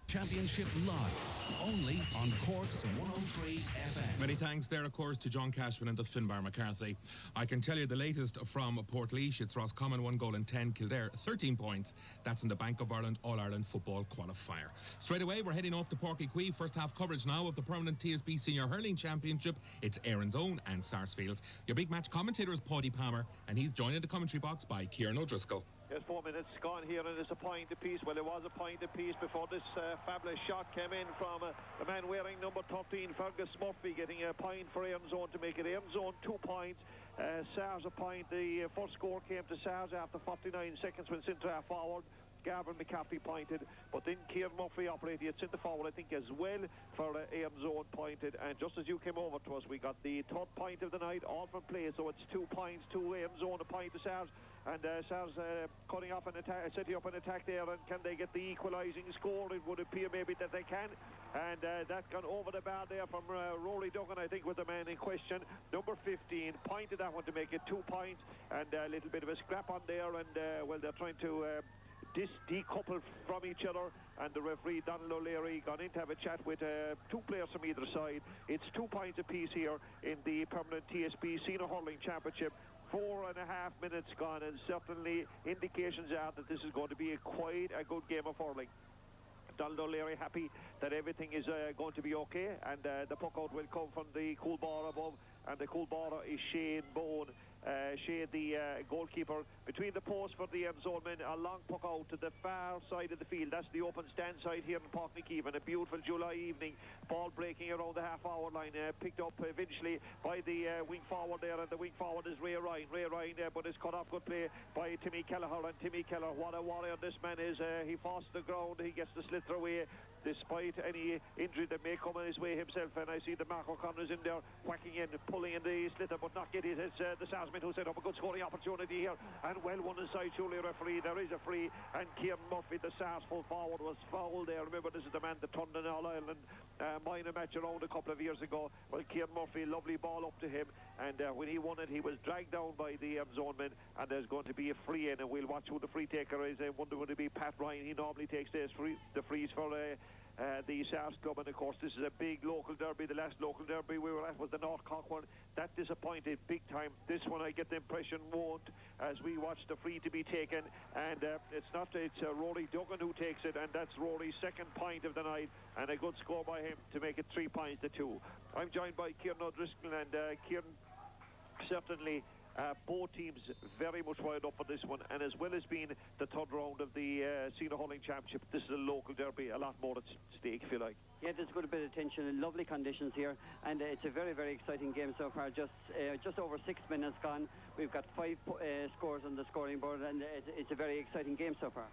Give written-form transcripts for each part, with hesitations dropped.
Championship live, only on Cork's 103 FM. Many thanks there, of course, to John Cashman and to Finbar McCarthy. I can tell you the latest from Portlaoise. It's Roscommon, 1 goal and 10. Kildare, 13 points. That's in the Bank of Ireland All-Ireland Football Qualifier. Straight away, we're heading off to Páirc Uí Chaoimh. First half coverage now of the permanent TSB Senior Hurling Championship. It's Erins Own and Sarsfields. Your big match commentator is Paddy Palmer, and he's joined in the commentary box by Kieran O'Driscoll. There's 4 minutes gone here, and it's a point apiece. Well, it was a point apiece before this fabulous shot came in from the man wearing number 13, Fergus Murphy, getting a point for Erins Own to make it Erins Own 2 points. Sars a point. The first score came to Sars after 49 seconds when Sintra forward. Gavin McCaffrey pointed, but then Kieran Murphy operated at centre forward, I think, as well, for Erins Own pointed. And just as you came over to us, we got the third point of the night, all from play. So it's 2 points to Erins Own, a point to Sars. And Sars cutting off an attack, setting up an attack there. And can they get the equalising score? It would appear maybe that they can. And that gone over the bar there from Rory Duggan, I think, was the man in question. Number 15 pointed that one to make it 2 points. And a little bit of a scrap on there. And well, they're trying to decouple from each other, and the referee Donald O'Leary gone in to have a chat with 2 players from either side. It's 2 points apiece here in the permanent TSB Senior Hurling Championship. 4.5 minutes gone, and certainly indications are that this is going to be quite a good game of hurling. Donald O'Leary happy that everything is going to be okay, and the puck out will come from the cool bar above, and the cool bar is Shane Bone. Shane, the goalkeeper, between the posts for the Erins Own men. A long puck out to the far side of the field. That's the open stand side here in Páirc Uí Chaoimh. A beautiful July evening. Ball breaking around the half-hour line. Picked up eventually by the wing forward there, and the wing forward is Ray Ryan. Ray Ryan, but it's cut off. Good play by Timmy Kelleher, and Timmy Kelleher, what a warrior this man is. He falls to the ground. He gets the slither away, despite any injury that may come on his way himself. And I see the Mark O'Connor's in there whacking in, pulling in the slither, but not getting it. It's the Sarsman who set up a good scoring opportunity here, and well won inside. Surely referee, there is a free, and Kieran Murphy, the Sars full forward, was fouled there. Remember, this is the man that turned an All-Ireland minor match around a couple of years ago. Well, Kieran Murphy, lovely ball up to him, and when he won it, he was dragged down by the Erins Own men, and there's going to be a free in, and we'll watch who the free taker is. I wonder would it be Pat Ryan. He normally takes the frees for the Sars club, and of course this is a big local derby. The last local derby we were at was the North Cork one. That disappointed big time. This one, I get the impression, won't, as we watch the free to be taken, and it's Rory Duggan who takes it, and that's Rory's second point of the night, and a good score by him to make it 3 points to 2. I'm joined by Kieran O'Driscoll, and Kieran, certainly both teams very much wired up for this one, and as well as being the third round of the Senior Hurling Championship, this is a local derby, a lot more at stake, if you like. Yeah, there's a good bit of tension and lovely conditions here, and it's a very, very exciting game so far. Just over 6 minutes gone. We've got 5 scores on the scoring board, and it's a very exciting game so far.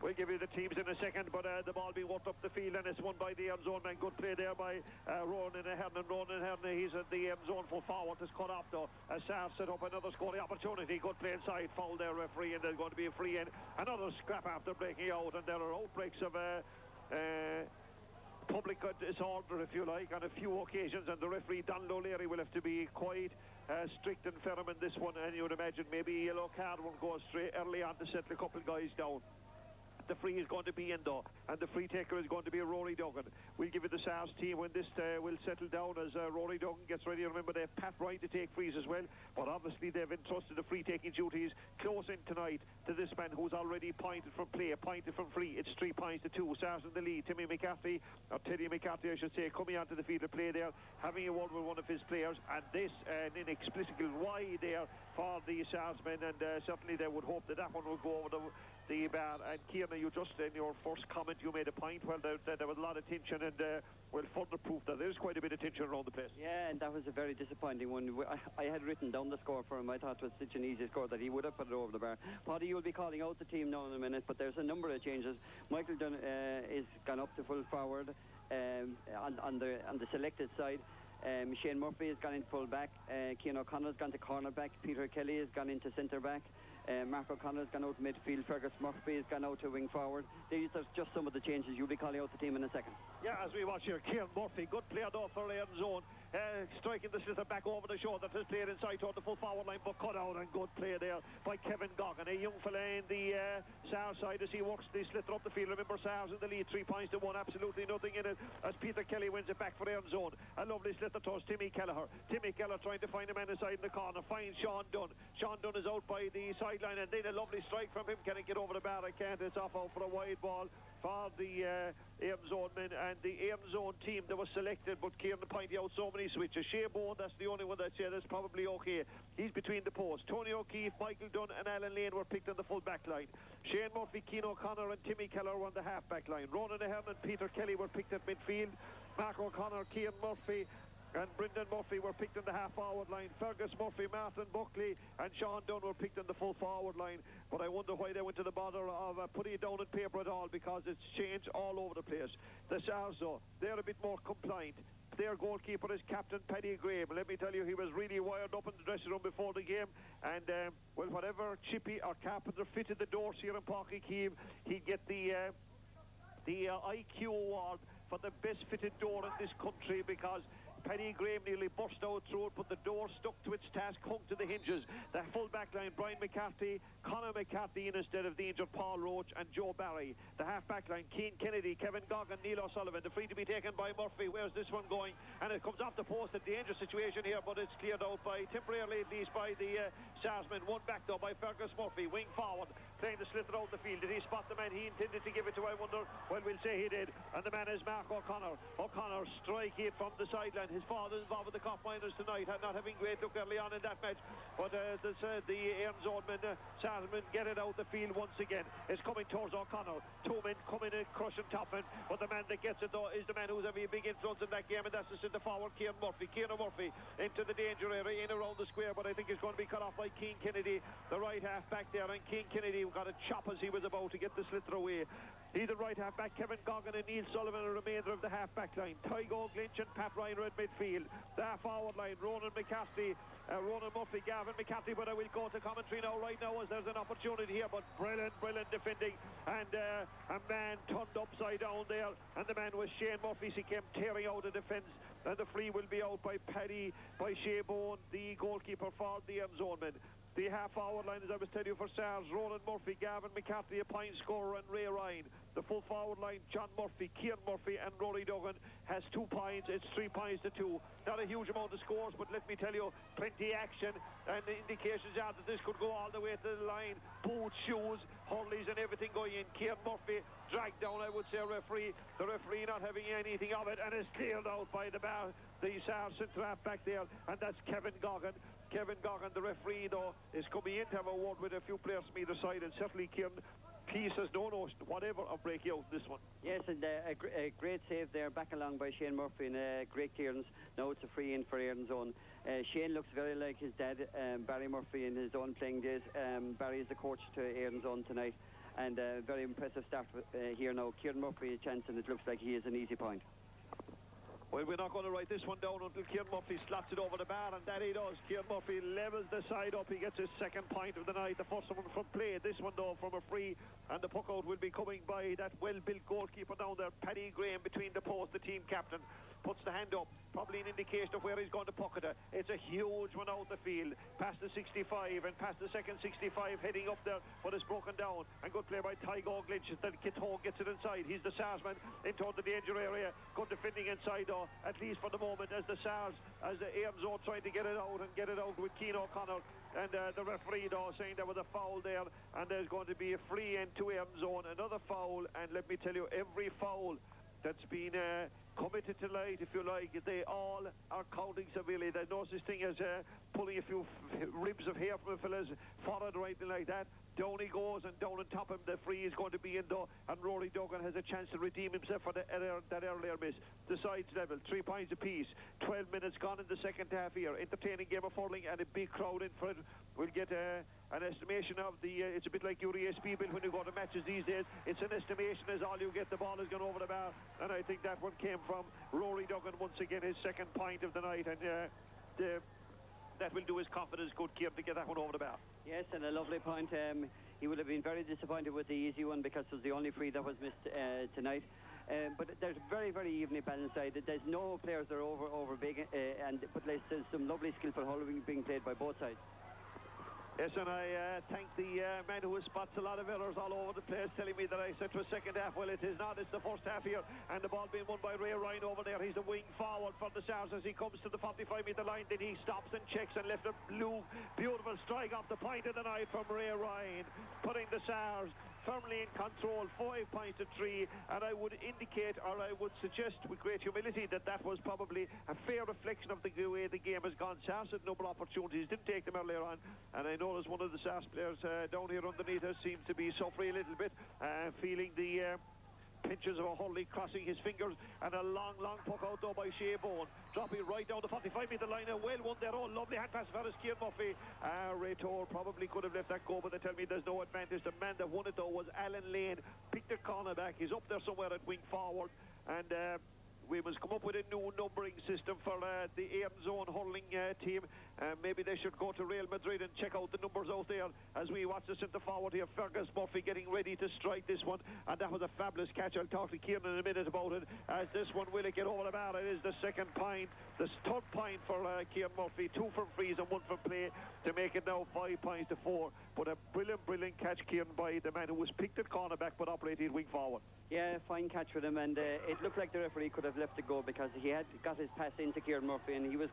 We'll give you the teams in a second, but the ball being worked up the field, and it's won by the Erins Own man. Good play there by Ronan Ahern. Ronan Ahern, he's at the Erins Own full forward. It's cut off though. Sars set up another scoring opportunity. Good play inside, foul there, referee, and there's going to be a free in. Another scrap after breaking out, and there are outbreaks of public disorder, if you like, on a few occasions, and the referee Donald O'Leary will have to be quite strict and firm in this one, and you would imagine maybe a yellow card won't go straight early on to settle a couple of guys down. The free is going to be in though, and the free taker is going to be Rory Duggan. We'll give it the Sars team when this will settle down as Rory Duggan gets ready. Remember, they have Pat Ryan to take frees as well, but obviously they've entrusted the free taking duties close in tonight to this man who's already pointed from play, pointed from free. It's 3 points to 2. Sars in the lead. Teddy McCarthy, I should say, coming onto the field to play there, having a word with one of his players, and this an inexplicable wide there for the Sars men, and certainly they would hope that one will go over the bar. And Kieran, you just in your first comment you made a point, well, there was a lot of tension, and well, further proof that there's quite a bit of tension around the place. Yeah, and that was a very disappointing one. I had written down the score for him. I thought it was such an easy score that he would have put it over the bar. Paddy, you'll be calling out the team now in a minute, but there's a number of changes. Michael Dunn is gone up to full forward on the selected side. Shane Murphy has gone into full back. Cian O'Connor has gone to corner back. Peter Kelly has gone into centre back. Mark O'Connor has gone out to midfield. Fergus Murphy has gone out to wing forward. These are just some of the changes. You'll be calling out the team in a second. Yeah, as we watch here, Cian Murphy, good player though for Erins Own. striking the sliotar back over the shoulder. Has played inside toward the full forward line, but cut out, and good play there by Kevin Goggin, a young fella in the Sars side as he works the sliotar up the field. Remember, Sars in the lead, 3 points to 1, absolutely nothing in it, as Peter Kelly wins it back for Erins zone. A lovely sliotar towards Timmy Kelleher. Timmy Kelleher trying to find a man inside in the corner, finds Sean Dunn. Sean Dunn is out by the sideline, and then a lovely strike from him. Can it get over the bar? I can't. It's off out for a wide ball for the Erins zone men, and the Erins zone team that was selected, but Kieran pointing out so many switches. Shea Bowen, that's the only one that said that's probably okay. He's between the posts. Tony O'Keefe, Michael Dunn and Alan Lane were picked on the full back line. Shane Murphy, Keane O'Connor and Timmy Keller were on the half back line. Ronan Ahern and Peter Kelly were picked at midfield. Mark O'Connor, Keane Murphy and Brendan Murphy were picked on the half-forward line. Fergus Murphy, Martin Buckley and Sean Dunn were picked on the full-forward line. But I wonder why they went to the bother of putting it down on paper at all, because it's changed all over the place. The Sars, though, they're a bit more compliant. Their goalkeeper is Captain Paddy Graham. Let me tell you, he was really wired up in the dressing room before the game. And, well, whatever Chippy or Carpenter fitted the doors here in Páirc Keeve, he'd get the IQ award for the best fitted door in this country, because Paddy Graham nearly burst out through it, but the door stuck to its task, hung to the hinges. The full back line, Brian McCarthy, Conor McCarthy in instead of the injured Paul Roach and Joe Barry. The half back line, Keane Kennedy, Kevin Goggin, Neil O'Sullivan. The free to be taken by Murphy. Where's this one going? And it comes off the post. A dangerous situation here, but it's cleared out by, temporarily at least, by the Sarsman. One back though by Fergus Murphy, wing forward, playing the sliotar out the field. Did he spot the man he intended to give it to? I wonder. Well, we'll say he did. And the man is Mark O'Connor. O'Connor striking it from the sideline. His father involved with the Cork Miners tonight, not having great look early on in that match. But the Erins zone men, Sarsman, get it out the field once again. It's coming towards O'Connor. Two men coming in, crushing Topham. But the man that gets it though is the man who's having a big influence in that game, and that's the centre forward, Kieran Murphy. Kieran Murphy into the danger area, in around the square, but I think it's going to be cut off by Keane Kennedy, the right half back there, and Keane Kennedy got a chop as he was about to get the sliotar away. Either right half back, Kevin Goggin and Neil Sullivan, the remainder of the half back line. Tygo Glinch and Pat Ryan are at midfield. The half forward line, Ronan McCarthy, Ronan Murphy, Gavin McCarthy. But I will go to commentary now, right now, as there's an opportunity here. But brilliant defending, and a man turned upside down there, and the man was Shane Murphy. He came tearing out of defence, and the free will be out by Shea Bowen, the goalkeeper for the Erins zone men. The half-forward line, as I was telling you, for Sars, Ronan Murphy, Gavin McCarthy, a point scorer, and Ray Ryan. The full forward line, John Murphy, Kieran Murphy, and Rory Duggan has 2 points. It's 3 points to 2. Not a huge amount of scores, but let me tell you, plenty action, and the indications are that this could go all the way to the line. Boots, shoes, hurleys, and everything going in. Kieran Murphy dragged down, I would say, referee. The referee not having anything of it, and is cleared out by the bar. The Sars centre half back there, and that's Kevin Goggin. Kevin Goggin, the referee, though, is coming in to have a word with a few players from either side, and certainly Kieran Peace has no whatever of breaking out this one. Yes, and a great save there, back along by Shane Murphy, and great clearance. Now it's a free in for Erins zone. Shane looks very like his dad, Barry Murphy, in his own playing days. Barry is the coach to Erins zone tonight, and very impressive start here now. Kieran Murphy a chance, and it looks like he is an easy point. Well, we're not going to write this one down until Kieran Murphy slots it over the bar, and that he does. Kieran Murphy levels the side up. He gets his second point of the night. The first one from play. This one, though, from a free, and the puck out will be coming by that well-built goalkeeper down there, Paddy Graham, between the posts, the team captain. Puts the hand up, probably an indication of where he's going to pocket it. It's a huge one out the field, past the 65 and past the second 65, heading up there, but it's broken down. And good play by Tygo Glinch. Then Kithog gets it inside. He's the Sarsman into the danger area. Good defending inside, though, at least for the moment, as the Sars, as the Erins zone trying to get it out with Keane O'Connor. And the referee, though, saying there was a foul there, and there's going to be a free into Erins zone. Another foul, and let me tell you, every foul that's been committed tonight, if you like, they all are counting severely. There's no such thing as pulling a few ribs of hair from a fella's forehead or anything like that. Down he goes, and down on top of him, the free is going to be in though, and Rory Duggan has a chance to redeem himself for that earlier miss. The sides level, 3 points apiece. 12 minutes gone in the second half here. Entertaining game of hurling, and a big crowd in for it. We'll get an estimation of the. It's a bit like your ESP bill when you go to matches these days. It's an estimation as all you get. The ball has gone over the bar, and I think that one came from Rory Duggan once again, his second point of the night, and that will do his confidence good, Kim, to get that one over the bar. Yes, and a lovely point. he would have been very disappointed with the easy one because it was the only free that was missed tonight. But there's very, very evenly balanced side. There's no players that are over big, but there's some lovely skillful hurling being played by both sides. Yes, and I thank the man who spots a lot of errors all over the place, telling me that I said to a second half. Well, it is not. It's the first half here, and the ball being won by Ray Ryan over there. He's a wing forward for the Sars as he comes to the 45-metre line. Then he stops and checks and left a beautiful strike off the point of the night from Ray Ryan, putting the Sars firmly in control, 5 points to 3, and I would indicate, or I would suggest with great humility, that was probably a fair reflection of the way the game has gone. Sars had a number of opportunities, didn't take them earlier on, and I notice one of the Sars players down here underneath us seems to be suffering a little bit, feeling the pinches of a Hurley crossing his fingers, and a long puck out though by Shea Bowen, dropping right down the 45-metre line. Well won there. Oh, lovely hand pass for us, Kieran Murphy. Ray Tor probably could have left that go, but they tell me there's no advantage. The man that won it though was Alan Lane, picked the cornerback. He's up there somewhere at wing forward, and we must come up with a new numbering system for the Erins own hurling team. Maybe they should go to Real Madrid and check out the numbers out there as we watch the centre forward here. Fergus Murphy getting ready to strike this one, and that was a fabulous catch. I'll talk to Kieran in a minute about it, as this one will it get over the bar. It is the second point, the third point for Kieran Murphy, 2 from freeze and 1 from play to make it now 5 points to 4. But a brilliant catch, Kieran, by the man who was picked at cornerback but operated wing forward. Yeah, fine catch with him, and it looked like the referee could have left it go because he had got his pass into Kieran Murphy and he was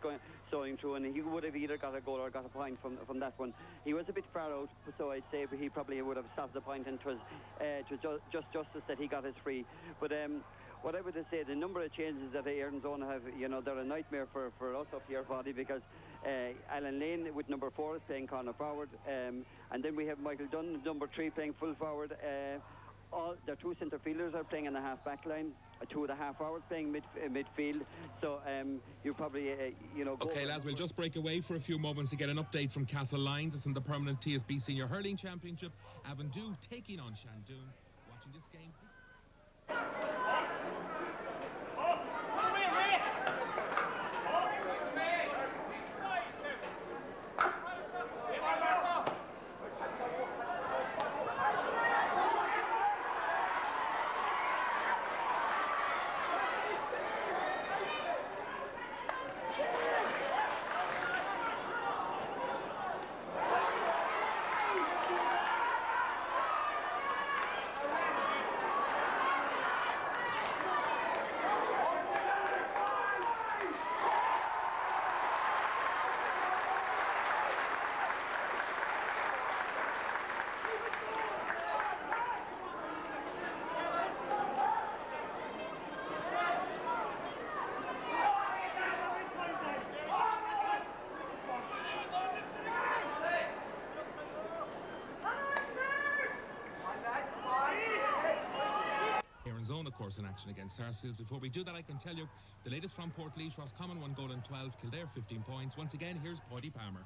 sewing through, and he would have either got a goal or got a point from that one. He was a bit far out, so I'd say he probably would have stopped the point, and it was just justice that he got his free. But what I would say, the number of changes that the Erins own have, they're a nightmare for us up here, Paddy, because Alan Lane with number 4 is playing corner forward, and then we have Michael Dunn, number 3, playing full forward. Their 2 centre fielders are playing in the half back line, 2 of the half forwards playing midfield. So you probably go. Okay, lads, we'll just break away for a few moments to get an update from Castle Lyons. It's in the permanent TSB Senior Hurling Championship. Avondhu taking on Shandoon. Watching this game. Zone, of course, in action against Sarsfields. Before we do that, I can tell you the latest from Portlaoise. Roscommon 1 goal and 12, Kildare 15 points. Once again, here's Paddy Palmer.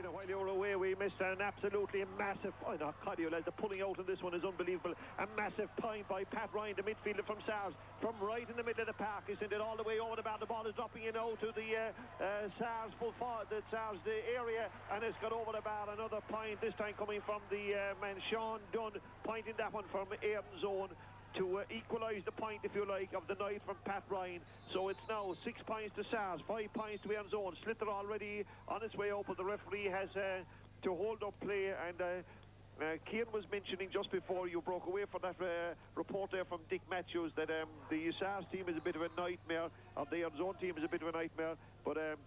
While you were away, we missed an absolutely massive point. The pulling out on this one is unbelievable. A massive point by Pat Ryan, the midfielder from Sars, from right in the middle of the park. He sent it all the way over the bar. The ball is dropping in out to the Sars full forward, the area, and it's got over the bar. Another point, this time coming from the man Sean Dunn, pointing that one from Erins zone to equalise the point, if you like, of the night from Pat Ryan. So it's now 6 points to Sars, 5 points to Erins zone. Slither already on its way up, but the referee has to hold up play. And Cian was mentioning just before you broke away for that report there from Dick Matthews that the Sars team is a bit of a nightmare, or the Erins zone team is a bit of a nightmare. But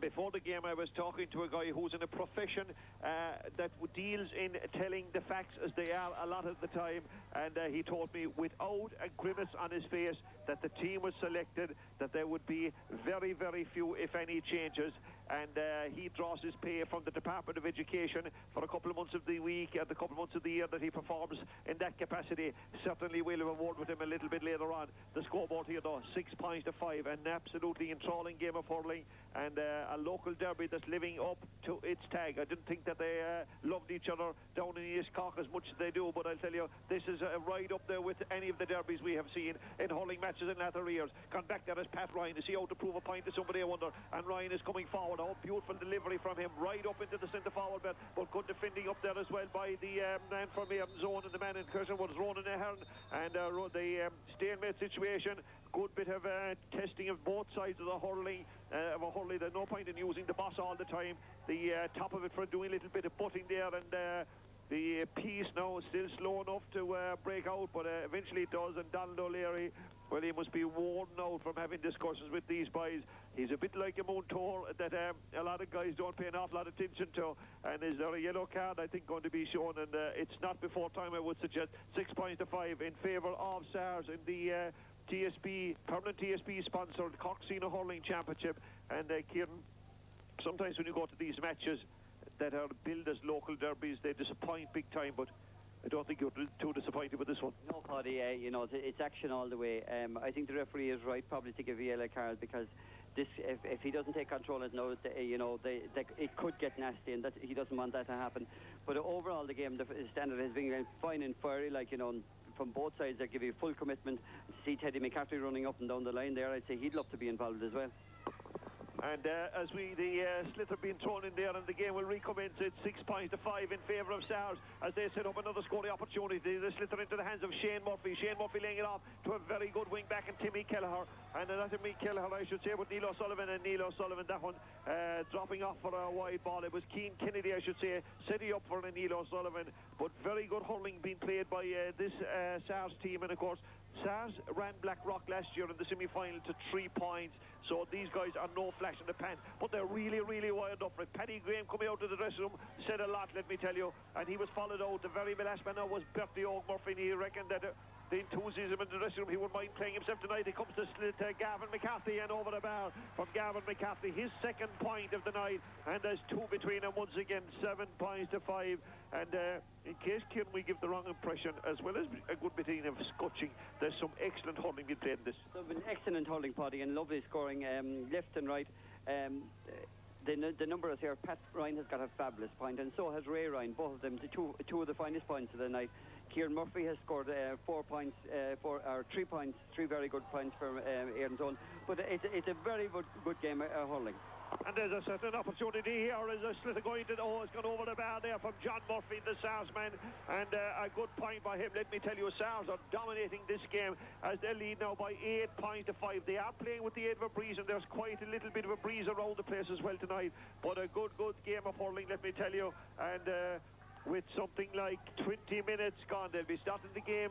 before the game, I was talking to a guy who's in a profession that deals in telling the facts as they are a lot of the time, and he told me without a grimace on his face that the team was selected, that there would be very, very few, if any, changes. And he draws his pay from the Department of Education for a couple of months of the week and a couple of months of the year that he performs in that capacity. Certainly we'll have a word with him a little bit later on. The scoreboard here, though, of 6 points to 5. An absolutely enthralling game of hurling, and a local derby that's living up to its tag. I didn't think that they loved each other down in East Cork as much as they do, but I'll tell you, this is right up there with any of the derbies we have seen in hurling matches in latter years. Gone back there as Pat Ryan to see how to prove a point to somebody, I wonder, and Ryan is coming forward. Oh, beautiful delivery from him, right up into the centre forward belt, but good defending up there as well by the man from Erins zone, and the man in Curzon was Ronan Ahern, and the stalemate situation. Good bit of testing of both sides of the hurling. There's no point in using the boss all the time. The top of it for doing a little bit of butting there, and the piece now is still slow enough to break out, but eventually it does. And Donald O'Leary, well, he must be worn out from having discussions with these boys. He's a bit like a Montour that a lot of guys don't pay an awful lot of attention to. And is there a yellow card, I think, going to be shown? And it's not before time, I would suggest. 6 points to 5 in favour of Sars in the TSB, permanent TSB sponsored Cork Senior Hurling Championship. And Kieran, sometimes when you go to these matches that are billed as local derbies, they disappoint big time, but I don't think you're too disappointed with this one. No, Paddy, it's action all the way. I think the referee is right probably to give a yellow card, because this, if he doesn't take control of it, it could get nasty, and that he doesn't want that to happen. But overall, the game, the standard has been fine and fiery, from both sides. They give you full commitment. To see Teddy McCaffrey running up and down the line there, I'd say he'd love to be involved as well. And as the sliotar being thrown in there, and the game will recommence. It's 6 points to 5 in favour of Sars as they set up another scoring opportunity. The sliotar into the hands of Shane Murphy. Shane Murphy laying it off to a very good wing back, and Timmy Kelleher. And not Timmy Kelleher, I should say, but Neil O'Sullivan, and Neil O'Sullivan, that one dropping off for a wide ball. It was Keane Kennedy, I should say, setting up for Neil O'Sullivan. But very good hurling being played by this Sars team, and of course Sars ran Blackrock last year in the semi-final to 3 points. So these guys are no flash in the pan, but they're really, really wired up for it. Paddy Graham coming out of the dressing room said a lot, let me tell you, and he was followed out. The very last man now was Bertie Oak Murphy, and he reckoned that the enthusiasm in the dressing room, he wouldn't mind playing himself tonight. He comes to Gavin McCarthy, and over the bar from Gavin McCarthy, his second point of the night, and there's 2 between them once again, 7 points to 5. And in case Kieran, we give the wrong impression, as well as a good bit of scotching, there's some excellent hurling being played in this. There's been excellent hurling, Paddy, and lovely scoring left and right. The numbers here, Pat Ryan has got a fabulous point, and so has Ray Ryan, both of them, two of the finest points of the night. Kieran Murphy has scored 4 points, 3 points, 3 very good points for Erins zone. But it's a very good game of hurling. And there's a certain opportunity here as a sliotar going to it's gone over the bar there from John Murphy, the Sars man, and a good point by him. Let me tell you, Sars are dominating this game as they lead now by 8 points to 5. They are playing with the aid of a breeze, and there's quite a little bit of a breeze around the place as well tonight. But a good game of hurling, let me tell you. And with something like 20 minutes gone, they'll be restarting the game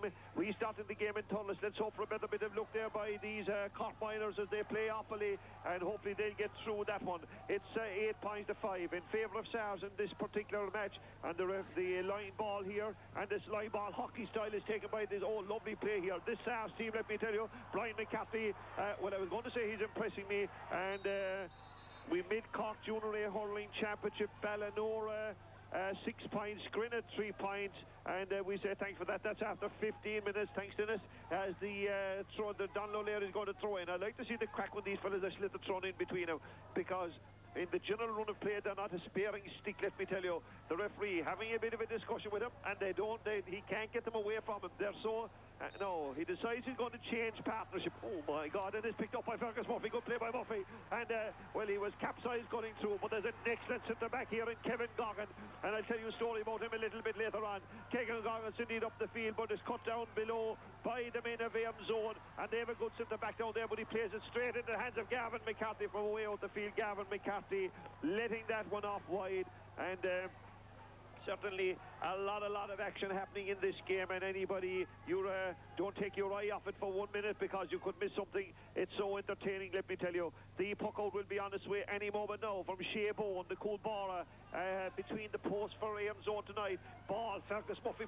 in Thurles. Let's hope for a better bit of luck there by these Cork Miners as they play Offaly, and hopefully they'll get through that one. It's 8 points to 5 in favour of Sars in this particular match, and the line ball here, and this line ball hockey style is taken by this lovely play here. This Sars team, let me tell you, Brian McCarthy, well, I was going to say he's impressing me, and we mid Cork Junior A Hurling Championship, Ballinora 6 points, Grin at 3 points, and we say thanks for that. That's after 15 minutes, thanks Dennis, as the Donald O'Leary is going to throw in. I like to see the crack when these fellas are slid thrown in between them, because in the general run of play, they're not a sparing stick, let me tell you. The referee having a bit of a discussion with him, and he can't get them away from him. They're so no, he decides he's going to change partnership. Oh my God, and it's picked up by Fergus Murphy. Good play by Murphy, and well, he was capsized going through, but there's an excellent centre back here in Kevin Goggin, and I'll tell you a story about him a little bit later on. Kevin Goggin's indeed up the field, but is cut down below by the men of Erins zone, and they have a good centre back down there, but he plays it straight into the hands of Gavin McCarthy from away out the field. Gavin McCarthy letting that one off wide, and certainly a lot of action happening in this game, and anybody, you don't take your eye off it for 1 minute, because you could miss something. It's so entertaining, let me tell you. The puck out will be on its way any moment now from Shea Bone, the Coolbara, between the posts for Erins zone tonight. Ball, Fergus Murphy,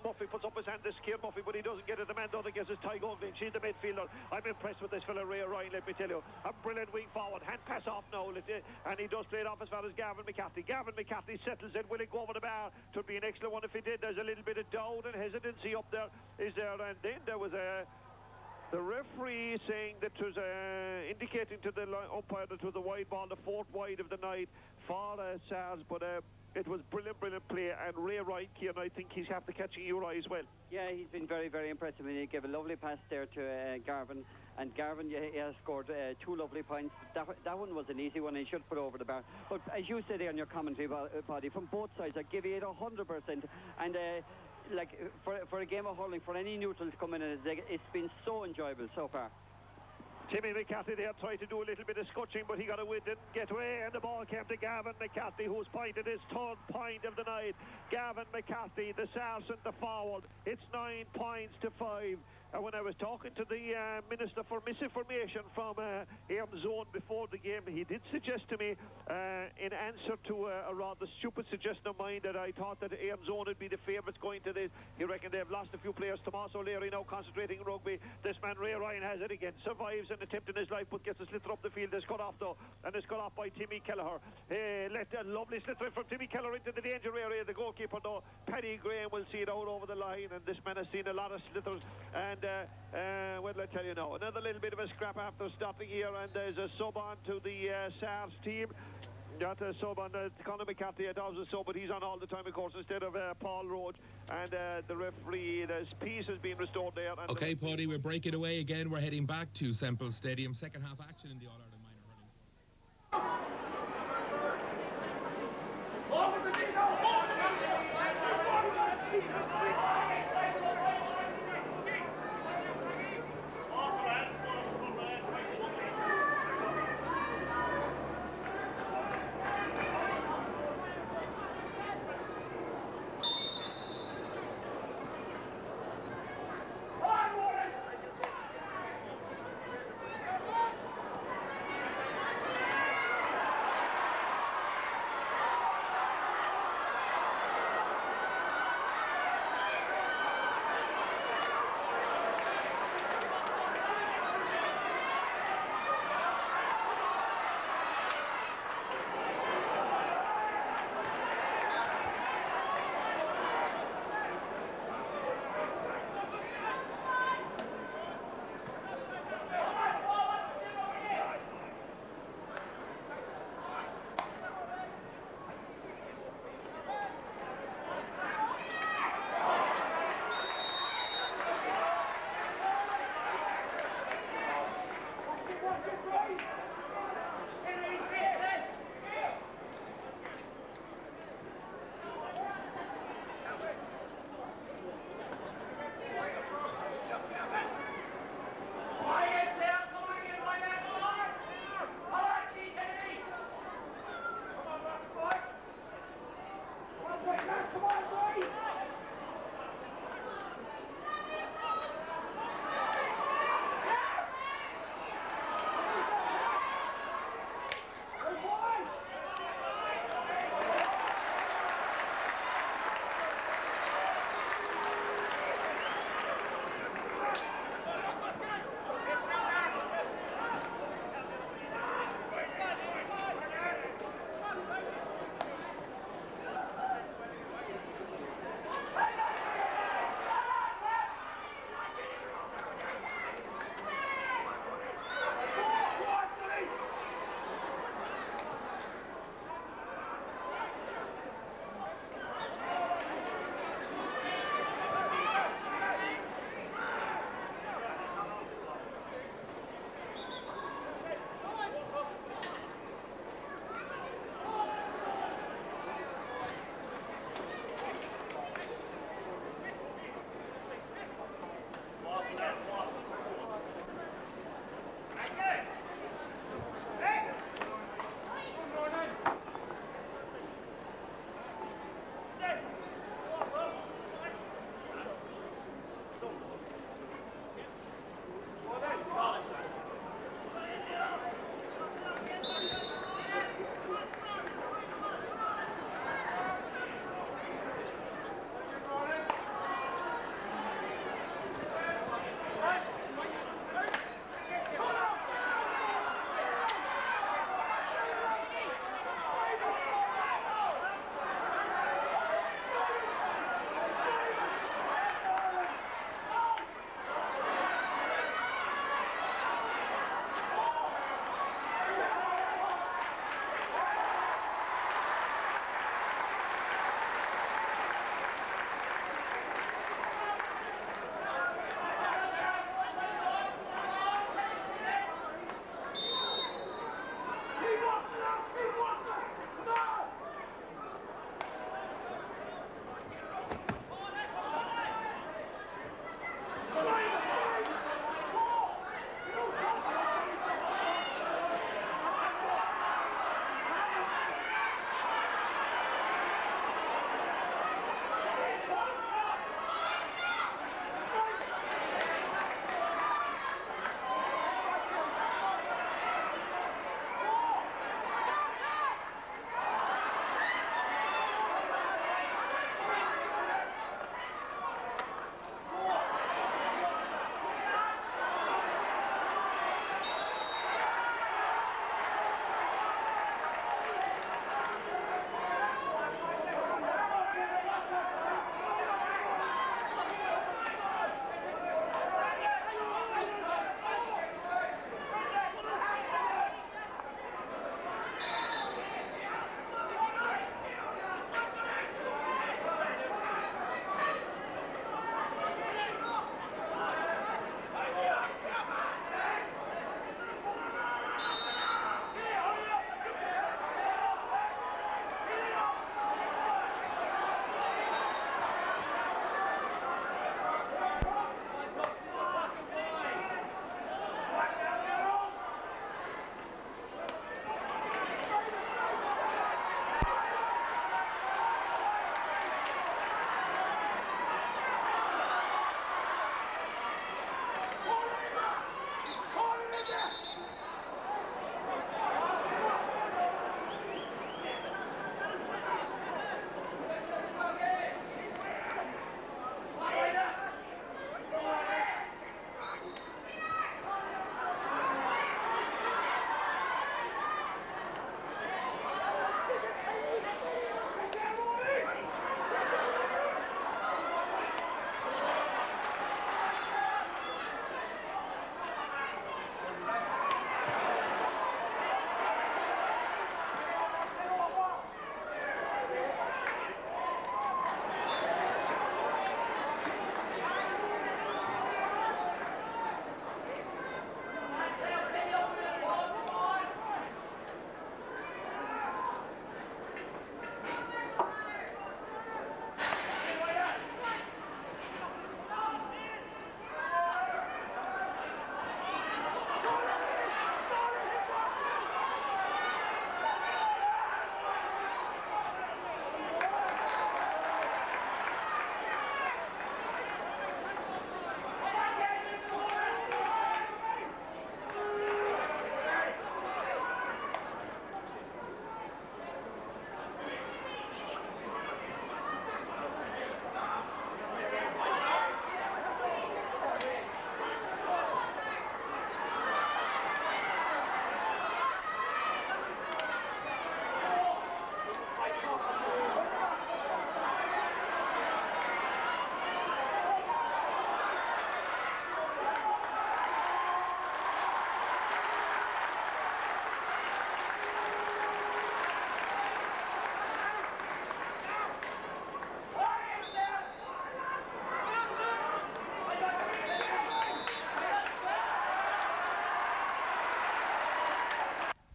Murphy puts up his hand to scare Murphy, but he doesn't get it. The man doesn't get his Ty Golding. She's the midfielder. I'm impressed with this fella, Ray Ryan, let me tell you. A brilliant wing forward, hand pass off now, and he does play it off as far as Gavin McCarthy. Gavin McCarthy settles in. Will he go over the bar? It would be an excellent one if he did. There's a little bit of doubt and hesitancy up there, is there? And then there was a The referee saying that was indicating to the umpire that was a wide ball, the fourth wide of the night for Sars, but it was brilliant play, and Ray Wright, Kieran, I think he's after catching your eye as well. Yeah, he's been very, very impressive. He gave a lovely pass there to Garvin, and Garvin he has scored 2 lovely points. That one was an easy one, he should put over the bar. But as you said there in your commentary, Paddy, from both sides, I give you it 100%, and like for a game of hurling, for any neutrals coming in, it's been so enjoyable so far. Timmy McCarthy there tried to do a little bit of scutching, but he got away, didn't get away, and the ball came to Gavin McCarthy, who's pointed his 3rd point of the night. Gavin McCarthy, the sergeant, the forward. It's 9 points to 5. And when I was talking to the Minister for Misinformation from Erins Zone before the game, he did suggest to me, in answer to a rather stupid suggestion of mine, that I thought that Erins Zone would be the favourites going to this. He reckoned they've lost a few players. Tomas O'Leary now concentrating in rugby. This man Ray Ryan has it again. Survives an attempt in his life, but gets a sliotar up the field. It's cut off though, and it's cut off by Timmy Kelleher. Let a lovely sliotar from Timmy Kelleher into the danger area. The goalkeeper though, Paddy Graham, will see it out over the line, and this man has seen a lot of sliotars. And what will I tell you now? Another little bit of a scrap after stopping here, and there's a sub on to the Sars team. Got a sub on Conor McCarthy. It was a sub, but he's on all the time, of course, instead of Paul Roach. And the referee, there's peace has been restored there. And Okay, Paddy, we're breaking away again. We're heading back to Semple Stadium. Second half action in the All-Ireland Minor Hurling.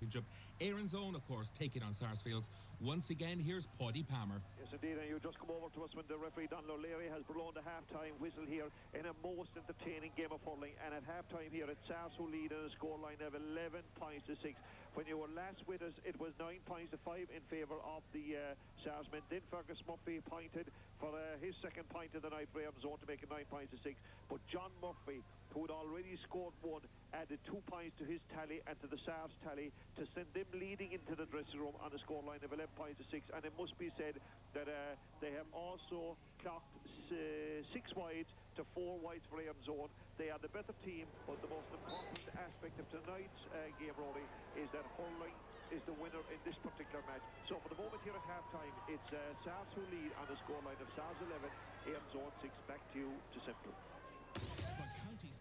Championship. Erins own, of course, taking on Sarsfields. Once again, here's Paddy Palmer. Yes, indeed, and you just come over to us when the referee Don O'Leary has blown the half-time whistle here in a most entertaining game of hurling. And at half-time here, it's Sars who lead in a scoreline of 11 points to 6. When you were last with us, it was 9 points to 5 in favour of the Sarsmen. Then Fergus Murphy pointed for his second point of the night for Erins Zone to make it 9 points to 6. But John Murphy, who had already scored 1, added 2 points to his tally and to the Sars tally to send them leading into the dressing room on a scoreline of 11 points to 6. And it must be said that they have also clocked 6 wides to 4 wides for Erins Zone. They are the better team, but the most important aspect of tonight's game, Rory, is that Hurling is the winner in this particular match. So for the moment here at half-time, it's Sars who lead on a scoreline of Sars 11, Erins Zone 6. Back to you to Central. For counties.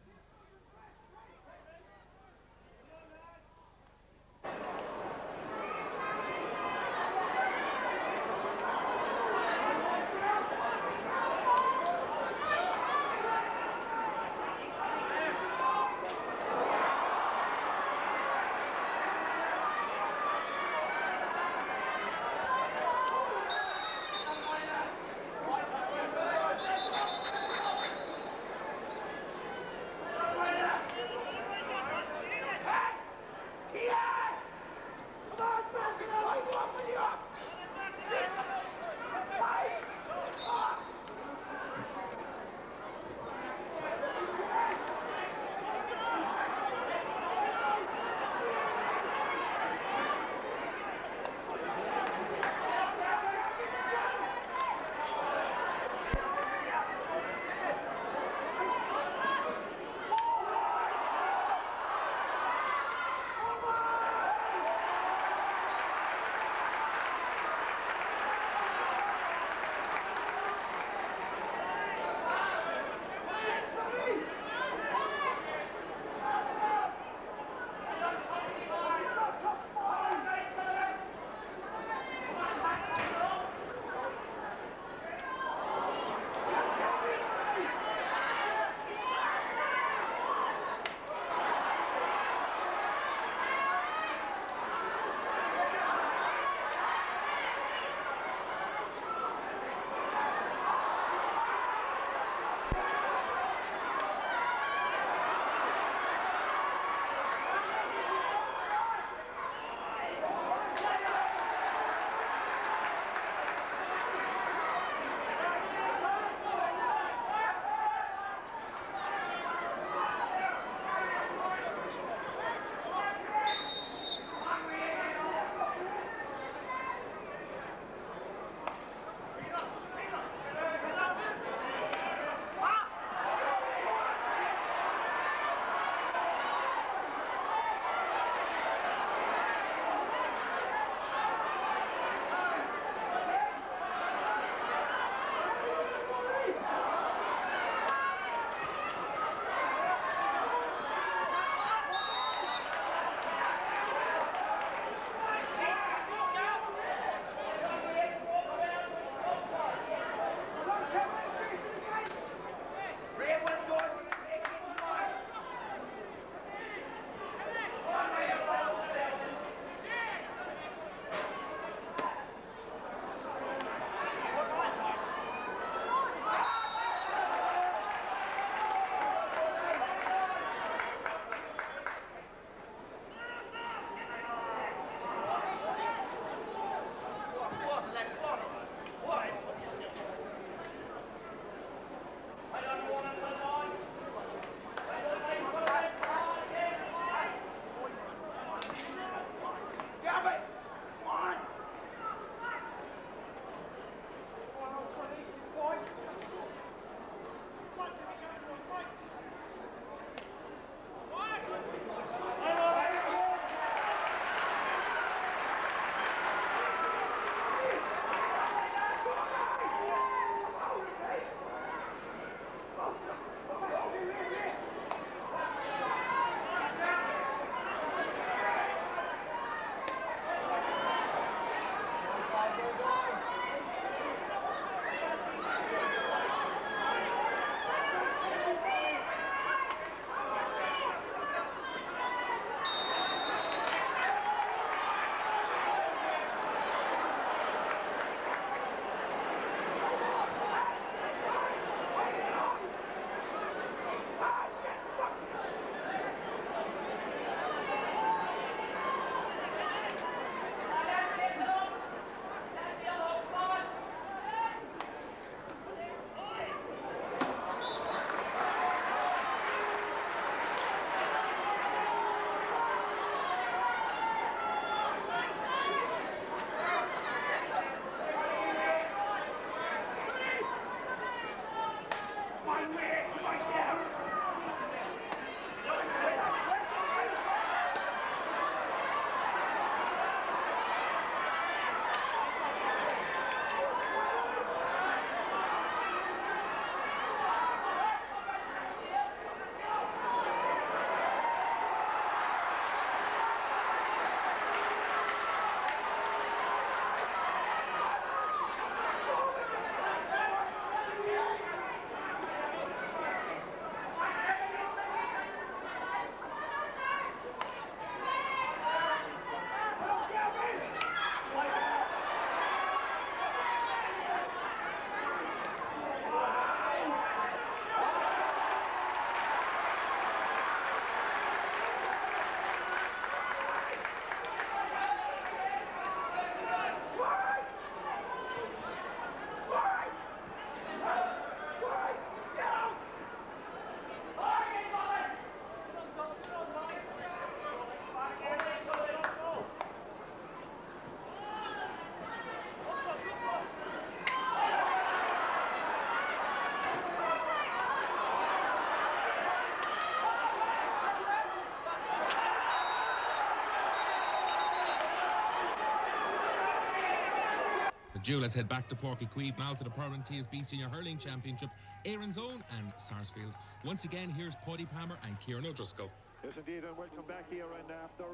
Due, let's head back to Porky Queeve now to the permanent TSB Senior Hurling Championship. Erins Own and Sarsfields. Once again, here's Paddy Palmer and Kieran O'Driscoll. Yes, indeed, and welcome back here. And after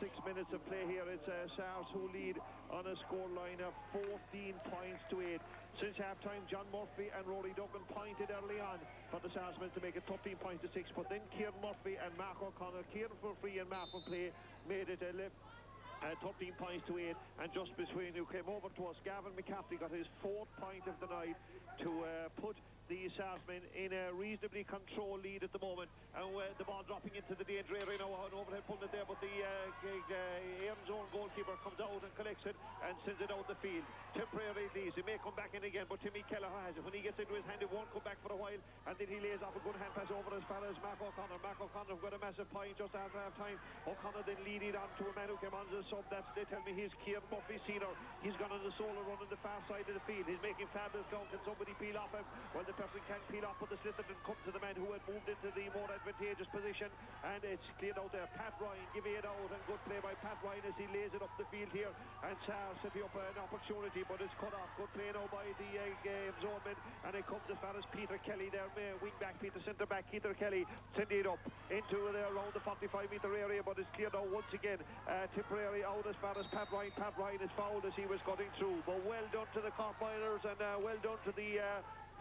6 minutes of play here, it's Sars who lead on a scoreline of 14 points to 8. Since half-time, John Murphy and Rory Duggan pointed early on for the Sarsmen to make it 13 points to 6. But then Kieran Murphy and Mark O'Connor, Kieran for free and Mark for play, made it 13 points to 8. And just between who came over to us, Gavin McCaffrey got his 4th point of the night to put the Sarsmen in a reasonably controlled lead at the moment, and the ball dropping into the danger area now, an overhead pulling it there, but the Erins Own goalkeeper comes out and collects it and sends it out the field. Temporary leads, he may come back in again, but Timmy Kelleher has it. When he gets into his hand, it won't come back for a while, and then he lays off a good hand pass over as far as Mark O'Connor. Mark O'Connor got a massive point just after half time. O'Connor then leading on to a man who came on as a sub. They tell me he's Kieran Murphy Senior. He's gone on the solo run on the far side of the field. He's making fabulous count. Can somebody peel off him? Well, the person can't peel off, but the sliotar didn't come to the man who had moved into the more advantageous position, and it's cleared out there. Pat Ryan giving it out, and good play by Pat Ryan as he lays it up the field here, and Sars setting up an opportunity, but it's cut off. Good play now by the zone men, and it comes as far as Peter Kelly there, wing back, Peter centre back, Peter Kelly sending it up into there around the 45-metre area, but it's cleared out once again. Tipperary out as far as Pat Ryan. Pat Ryan is fouled as he was cutting through, but well done to the Cork Miners, and well done to the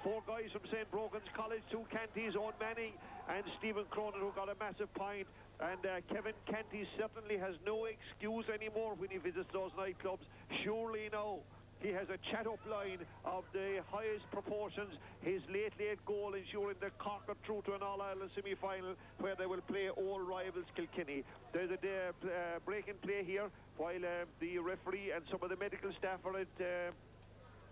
4 guys from St. Brogan's College, 2 Canties, Owen Manning and Stephen Cronin, who got a massive point. And Kevin Canty certainly has no excuse anymore when he visits those nightclubs. Surely now he has a chat-up line of the highest proportions. His late goal ensuring that Cork are through to an All-Ireland semi-final where they will play old rivals Kilkenny. There's a break in play here while the referee and some of the medical staff are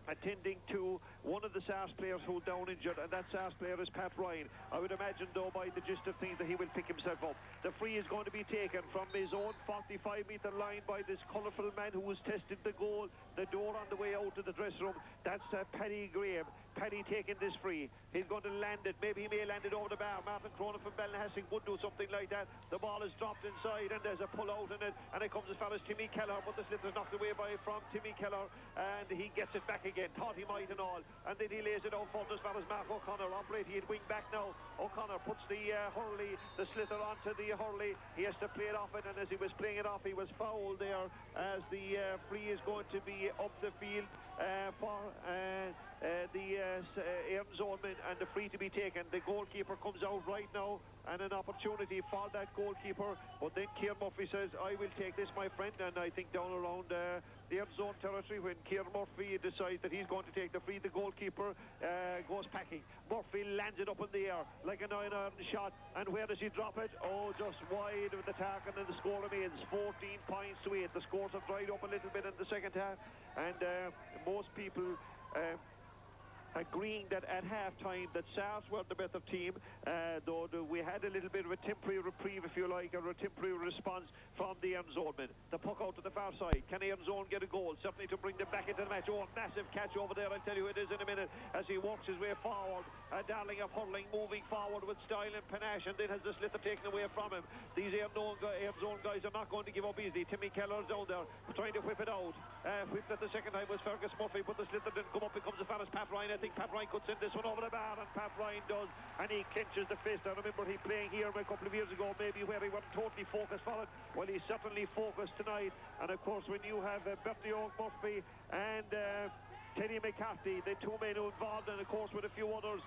attending to one of the Sars players who's down injured, and that Sars player is Pat Ryan. I would imagine, though, by the gist of things, that he will pick himself up. The free is going to be taken from his own 45-metre line by this colourful man who has tested the goal, the door on the way out to the dressing room. That's Paddy Graham. Paddy taking this free. He's going to land it. Maybe he may land it over the bar. Martin Cronin from Ballinhassig would do something like that. The ball is dropped inside, and there's a pull out in it, and it comes as far as Timmy Kelleher, but the slip is knocked away from Timmy Kelleher, and he gets it back again. Thought he might and all, and then he lays it out front as far as Mark O'Connor operating at wing back now. O'Connor puts the hurley, the sliotar onto the hurley. He has to play it off it, and as he was playing it off, he was fouled there as the free is going to be up the field for the Erins Own men, and the free to be taken. The goalkeeper comes out right now, and an opportunity for that goalkeeper, but then Kieran Murphy says, I will take this, my friend, and I think down around the Erins Own territory, when Kieran Murphy decides that he's going to take the free, the goalkeeper goes packing. Murphy lands it up in the air like a 9-iron shot, and where does he drop it? Oh, just wide of the target, and the score remains 14 points to 8. The scores have dried up a little bit in the second half, and most people agreeing that at half-time that Sars were the better team, though we had a little bit of a temporary reprieve, if you like, or a temporary response from the Erins Own men. The puck out to the far side. Can Erins Own get a goal? Certainly to bring them back into the match. Oh, massive catch over there. I'll tell you who it is in a minute as he walks his way forward. A darling of hurling, moving forward with style and panache, and then has the sliotar taken away from him. These Erins Own guys are not going to give up easily. Timmy Kelleher's down there trying to whip it out. Whipped it the second time was Fergus Murphy, but the sliotar didn't come up. It comes as far as Pat Ryan. I think Pat Ryan could send this one over the bar, and Pat Ryan does, and he clinches the fist. I remember he playing here a couple of years ago, maybe where he wasn't totally focused for it. Well, he's certainly focused tonight, and of course when you have Bertie Murphy and Teddy McCarthy, the 2 men who involved, and of course with a few others,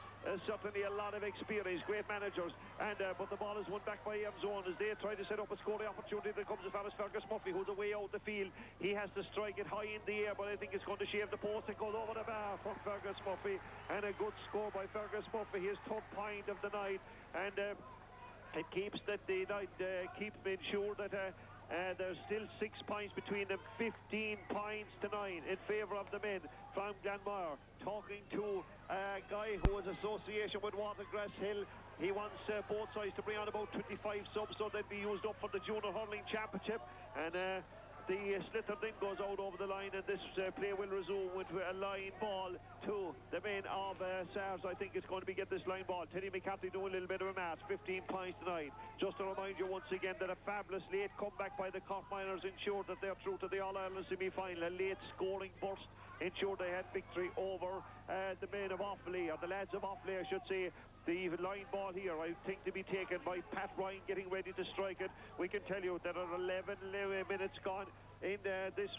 certainly a lot of experience, great managers, and but the ball is won back by Erins Own as they try to set up a scoring opportunity that comes as far as Fergus Murphy, who's away out the field. He has to strike it high in the air, but I think it's going to shave the post. It goes over the bar from Fergus Murphy, and a good score by Fergus Murphy, his 3rd point of the night, and it keeps that the night keeps ensured that there's still 6 points between them. 15 points to 9 in favour of the men from Glanmire. Talking to a guy who has association with Watergrass Hill. He wants both sides to bring on about 25 subs so they'd be used up for the Junior Hurling Championship, and The sliotar then goes out over the line, and this play will resume with a line ball to the men of Sars. I think it's going to be get this line ball. Teddy McCarthy doing a little bit of a match, 15 points tonight. Just to remind you once again that a fabulous late comeback by the Cork Miners ensured that they're through to the All-Ireland semi-final. A late scoring burst ensured they had victory over the men of Offaly, or the lads of Offaly, I should say. The line ball here, I think, to be taken by Pat Ryan, getting ready to strike it. We can tell you there are 11 minutes gone in this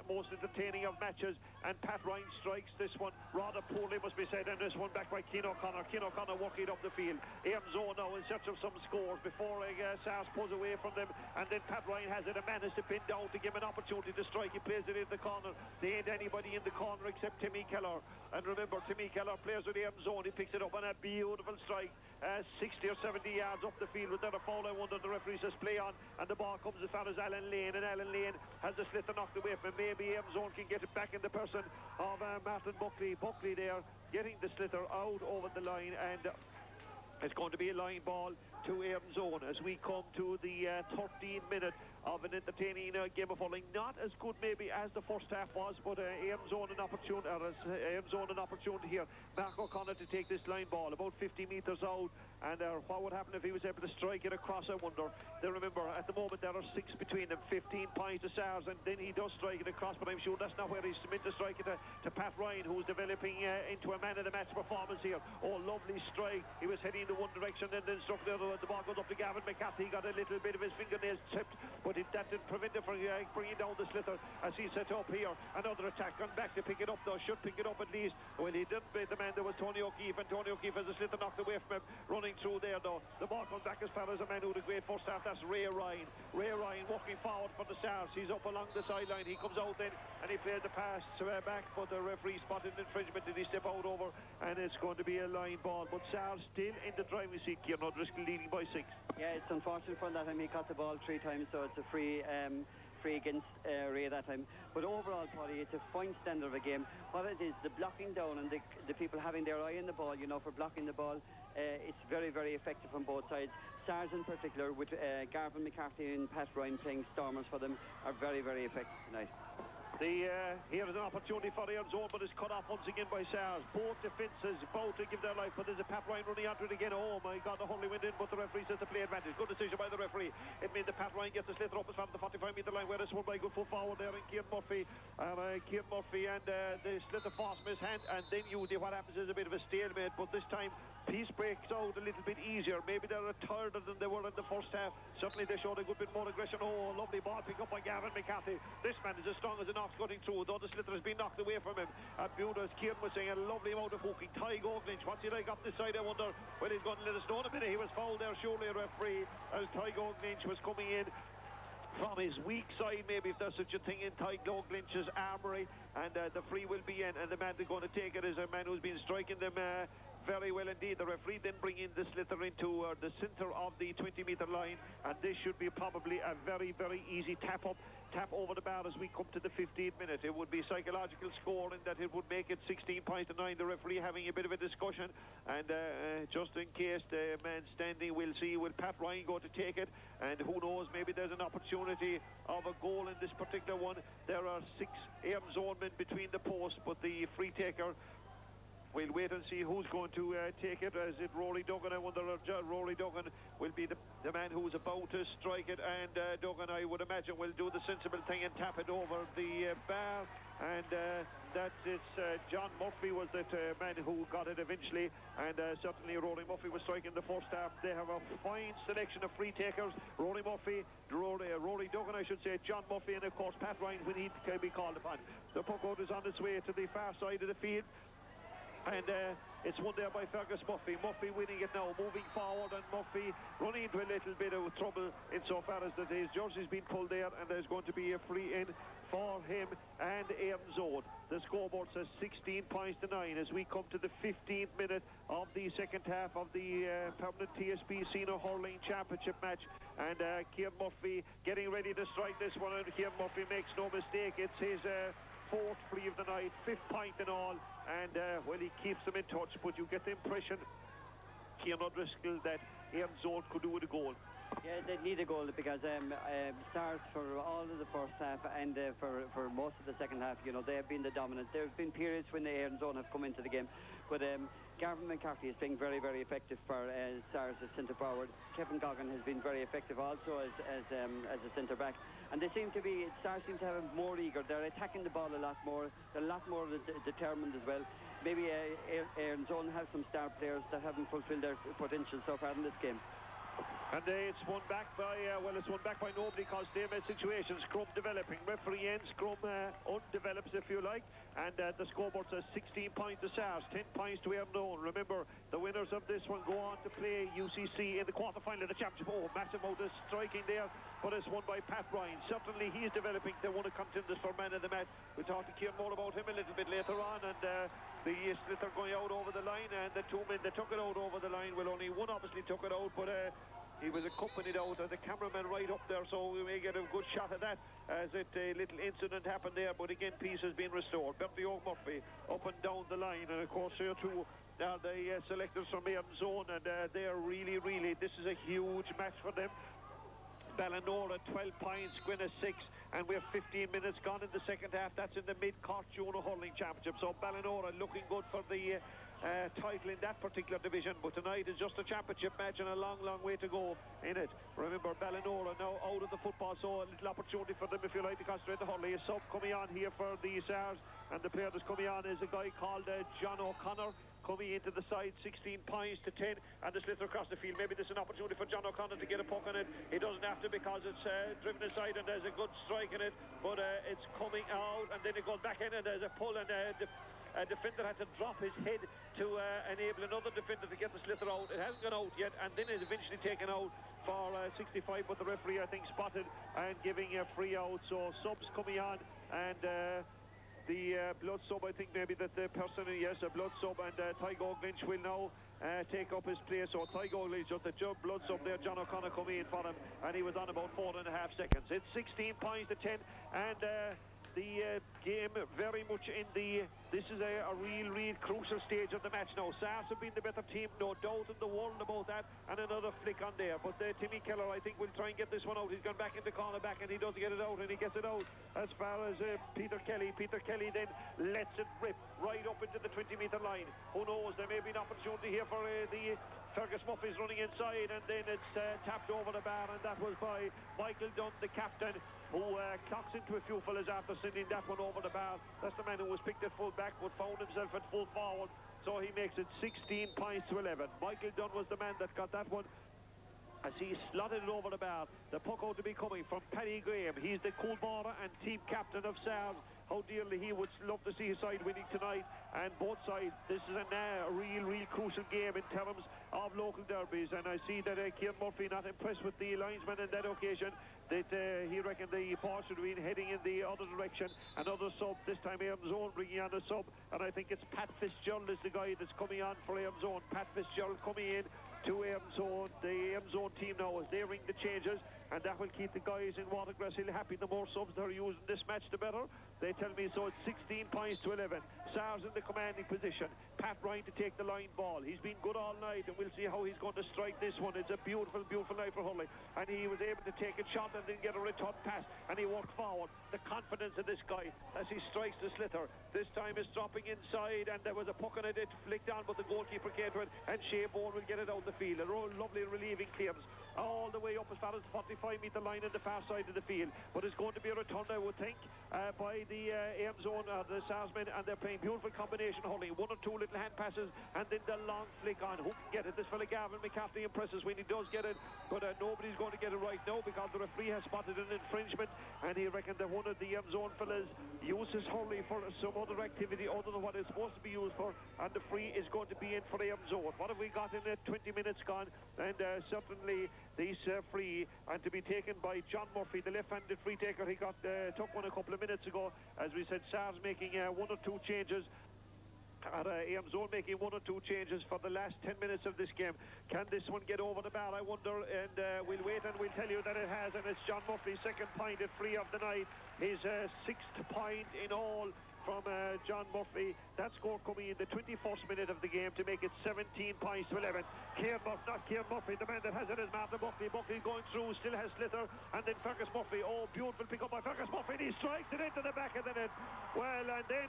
most entertaining of matches, and Pat Ryan strikes this one rather poorly, must be said, and this one back by Cian O'Connor. Cian O'Connor working up the field. Erins now in search of some scores before Sars pulls away from them, and then Pat Ryan has it. A man is to pin down to give him an opportunity to strike. He plays it in the corner. There ain't anybody in the corner except Timmy Keller, and remember, Timmy Keller plays with Erins. He picks it up on a beautiful strike, 60 or 70 yards up the field without a foul. I wonder, the referee says play on, and the ball comes as far as Alan Lane, and Alan Lane has the sliotar knocked away from him. Maybe Erins can get it back in the person of Martin Buckley. Buckley there getting the sliotar out over the line, and it's going to be a line ball to Erins as we come to the 13th minute of an entertaining game of hurling. Not as good maybe as the first half was, but Erins an opportunity here. Mark O'Connor to take this line ball about 50 metres out, and what would happen if he was able to strike it across, I wonder. They remember, at the moment there are 6 between them, 15 points to Sars, and then he does strike it across, but I'm sure that's not where he's meant to strike it to Pat Ryan, who's developing into a man of the match performance here. Oh, lovely strike. He was heading in the one direction, and then struck the other. The ball goes up to Gavin McCarthy. He got a little bit of his fingernails chipped, but that didn't prevent him from bringing down the sliotar as he set up here. Another attack, gone back to pick it up though, should pick it up at least. Well, he didn't beat the man. There was Tony O'Keefe, and Tony O'Keefe has the sliotar knocked away from him, running through there though. The ball comes back as far as a man who had a great first half. That's Ray Ryan. Ray Ryan walking forward for the Sars. He's up along the sideline. He comes out then, and he played the pass back, but the referee spotted an infringement, and he step out over, and it's going to be a line ball. But Sars still in the driving seat. Cian O'Driscoll leading by 6. Yeah, it's unfortunate for that time. He caught the ball 3 times, so it's a free against Ray that time. But overall, Paddy, it's a fine standard of a game. What it is, the blocking down and the people having their eye on the ball, you know, for blocking the ball, it's very, very effective on both sides. Sars in particular, with Garvin McCarthy and Pat Ryan playing stormers for them, are very, very effective tonight. Here is an opportunity for Erins, but it's cut off once again by Sars. Both defences about to give their life, but there's a Pat Ryan running onto it again. Oh my God, the Hurling went in, but the referee says the play advantage. Good decision by the referee. It means that Pat Ryan gets the sliotar up as far as the 45-metre line, where it's won by good foot forward there in Cian Murphy. And the sliotar falls from his hand, and then what happens is a bit of a stalemate, but this time peace breaks out a little bit easier. Maybe they're tighter than they were in the first half. Certainly they showed a good bit more aggression. Oh, lovely ball pick up by Gavin McCarthy. This man is as strong as an ox cutting through, though the sliotar has been knocked away from him. Beautiful, as Cian was saying, a lovely amount of hooking. Ty Goglinch, what's he like up this side, I wonder? Well, he's going to let us know in a minute. He was fouled there, surely, a referee, as Ty Goglinch was coming in from his weak side, maybe, if there's such a thing, in Ty Goglinch's armoury, and the free will be in, and the man they're going to take it is a man who's been striking them very well indeed. The referee then bringing the sliotar into the centre of the 20-metre line, and this should be probably a very, very easy tap over the bar as we come to the 15th minute. It would be psychological score in that it would make it 16 points to 9. The referee having a bit of a discussion, and just in case the man standing, we'll see, will Pat Ryan go to take it, and who knows, maybe there's an opportunity of a goal in this particular one. There are 6 Erins men between the posts, but the free taker, we'll wait and see who's going to take it. Is it Rory Duggan? I wonder if Rory Duggan will be the man who's about to strike it, and Duggan, I would imagine, will do the sensible thing and tap it over the bar, and that is John Murphy was that man who got it eventually, and certainly Rory Murphy was striking the first half. They have a fine selection of free takers. Rory Murphy, Rory Duggan, I should say, John Murphy, and of course Pat Ryan when he can be called upon. The puck out is on its way to the far side of the field, and it's won there by Fergus Murphy. Murphy winning it now, moving forward, and Murphy running into a little bit of trouble insofar as that his jersey's been pulled there, and there's going to be a free in for him and Erins. The scoreboard says 16 points to 9 as we come to the 15th minute of the second half of the permanent TSB Senior Hurling Championship match, and Cian Murphy getting ready to strike this one, and Cian Murphy makes no mistake. It's his 4th free of the night, 5th point in all, and well, he keeps them in touch, but you get the impression, Cian O'Driscoll, that Erins could do with a goal. Yeah, they need a goal because Sars for all of the first half and for most of the second half, you know, they have been the dominant. There have been periods when the Erins zone have come into the game, but Gavin McCarthy is being very, very effective for Sars as centre forward. Kevin Goggin has been very effective also as a centre back, and Sars seem to have more eager. They're attacking the ball a lot more. They're a lot more determined as well. Maybe Erins zone have some star players that haven't fulfilled their potential so far in this game. And it's won back by nobody because they made situations. Scrum developing. Referee ends. Scrum undevelops, if you like. And the scoreboard says 16 points to Sars, 10 points to Erins. Remember, the winners of this one go on to play UCC in the quarter-final of the championship. Oh, massive amount of striking there, but it's won by Pat Ryan. Certainly, he's developing. They're one of contenders for man of the match. We'll talk to Kieran more about him a little bit later on. And the sliotar going out over the line, and the two men that took it out over the line, well, only one obviously took it out, but he was accompanied out of the cameraman right up there, so we may get a good shot of that as a little incident happened there. But again, peace has been restored. Bertie O'Murphy up and down the line, and of course here too are the selectors from Erins zone, and they are really, this is a huge match for them. Ballinora 12 points, Gwynedd 6, and we have 15 minutes gone in the second half. That's in the mid-Cork Junior Hurling Championship. So Ballinora looking good for the title in that particular division, but tonight is just a championship match and a long way to go in it. Remember, Ballinora now out of the football, so a little opportunity for them, if you like, to concentrate the Hurley. A sub coming on here for the Sars, and the player that's coming on is a guy called John O'Connor, coming into the side, 16 points to 10, and the sliotar across the field. Maybe this is an opportunity for John O'Connor to get a puck on it. He doesn't have to because it's driven aside and there's a good strike in it, but it's coming out, and then it goes back in and there's a pull, and a defender had to drop his head to enable another defender to get the sliotar out. It hasn't gone out yet, and then it's eventually taken out for 65, but the referee, I think, spotted and giving a free out. So subs coming on, and the blood sub, I think maybe that the person, yes, a blood sub, and Tygo Lynch will now take up his place. So Tygo Lynch, just a blood sub there, John O'Connor coming in for him, and he was on about 4.5 seconds. It's 16 points to 10, and the game very much in this is a real crucial stage of the match now. Sars have been the better team, no doubt in the world about that, and another flick on there, but Timmy Keller, I think, will try and get this one out. He's gone back in the corner back, and he does get it out, and he gets it out as far as Peter Kelly then lets it rip right up into the 20-metre line. Who knows, there may be an opportunity here for the Fergus Murphy's running inside, and then it's tapped over the bar, and that was by Michael Dunn, the captain, who clocks into a few fellas after sending that one over the bar. That's the man who was picked at full back but found himself at full forward, so he makes it 16 points to 11. Michael Dunn was the man that got that one as he slotted it over the bar. The puck out to be coming from Paddy Graham. He's the Coolmore and team captain of Sars. How dearly he would love to see his side winning tonight, and both sides, this is a real crucial game in terms of local derbies. And I see that Kieran Murphy not impressed with the linesman in that occasion, that he reckoned the ball should have been heading in the other direction. Another sub, this time Erins zone bringing on a sub, and I think it's Pat Fitzgerald is the guy that's coming on for Erins zone. Pat Fitzgerald coming in to Erins zone. The Erins zone team now, as they ring the changes, and that will keep the guys in Watergrass Hill happy. The more subs they're using this match, the better. They tell me so. It's 16 points to 11. Sars in the commanding position. Pat Ryan to take the line ball. He's been good all night, and we'll see how he's going to strike this one. It's a beautiful night for Hurling, and he was able to take a shot and then get a return pass, and he walked forward. The confidence of this guy as he strikes the sliotar. This time is dropping inside, and there was a puck on it. It flicked on, but the goalkeeper came to it, and Shea Bourne will get it out the field. A lovely relieving clearance all the way up as far as the 45-metre line on the far side of the field, but it's going to be a return, I would think, by the Erins zone, the Sars men, and they're playing beautiful combination Hurling. One or two little hand passes, and then the long flick on. Who can get it? This fella Gavin McCarthy impresses when he does get it, but nobody's going to get it right now because the referee has spotted an infringement, and he reckoned that one of the Erins zone fellas uses Hurling for some other activity other than what it's supposed to be used for, and the free is going to be in for Erins zone. What have we got in 20 minutes gone? And certainly this free, and to be taken by John Murphy, the left-handed free taker. He took one a couple of minutes ago. As we said, Sars making one or two changes. Erins zone making one or two changes for the last 10 minutes of this game. Can this one get over the bar, I wonder? And we'll wait and we'll tell you that it has, and it's John Murphy's second point at free of the night. His 6th point in all from John Murphy. That score coming in the 21st minute of the game to make it 17 points to 11. Not Kieran Murphy, the man that has it is Martin Buckley. Buckley going through, still has Slither, and then Fergus Murphy. Oh, beautiful pick up by Fergus Murphy, and he strikes it into the back of the net. Well, and then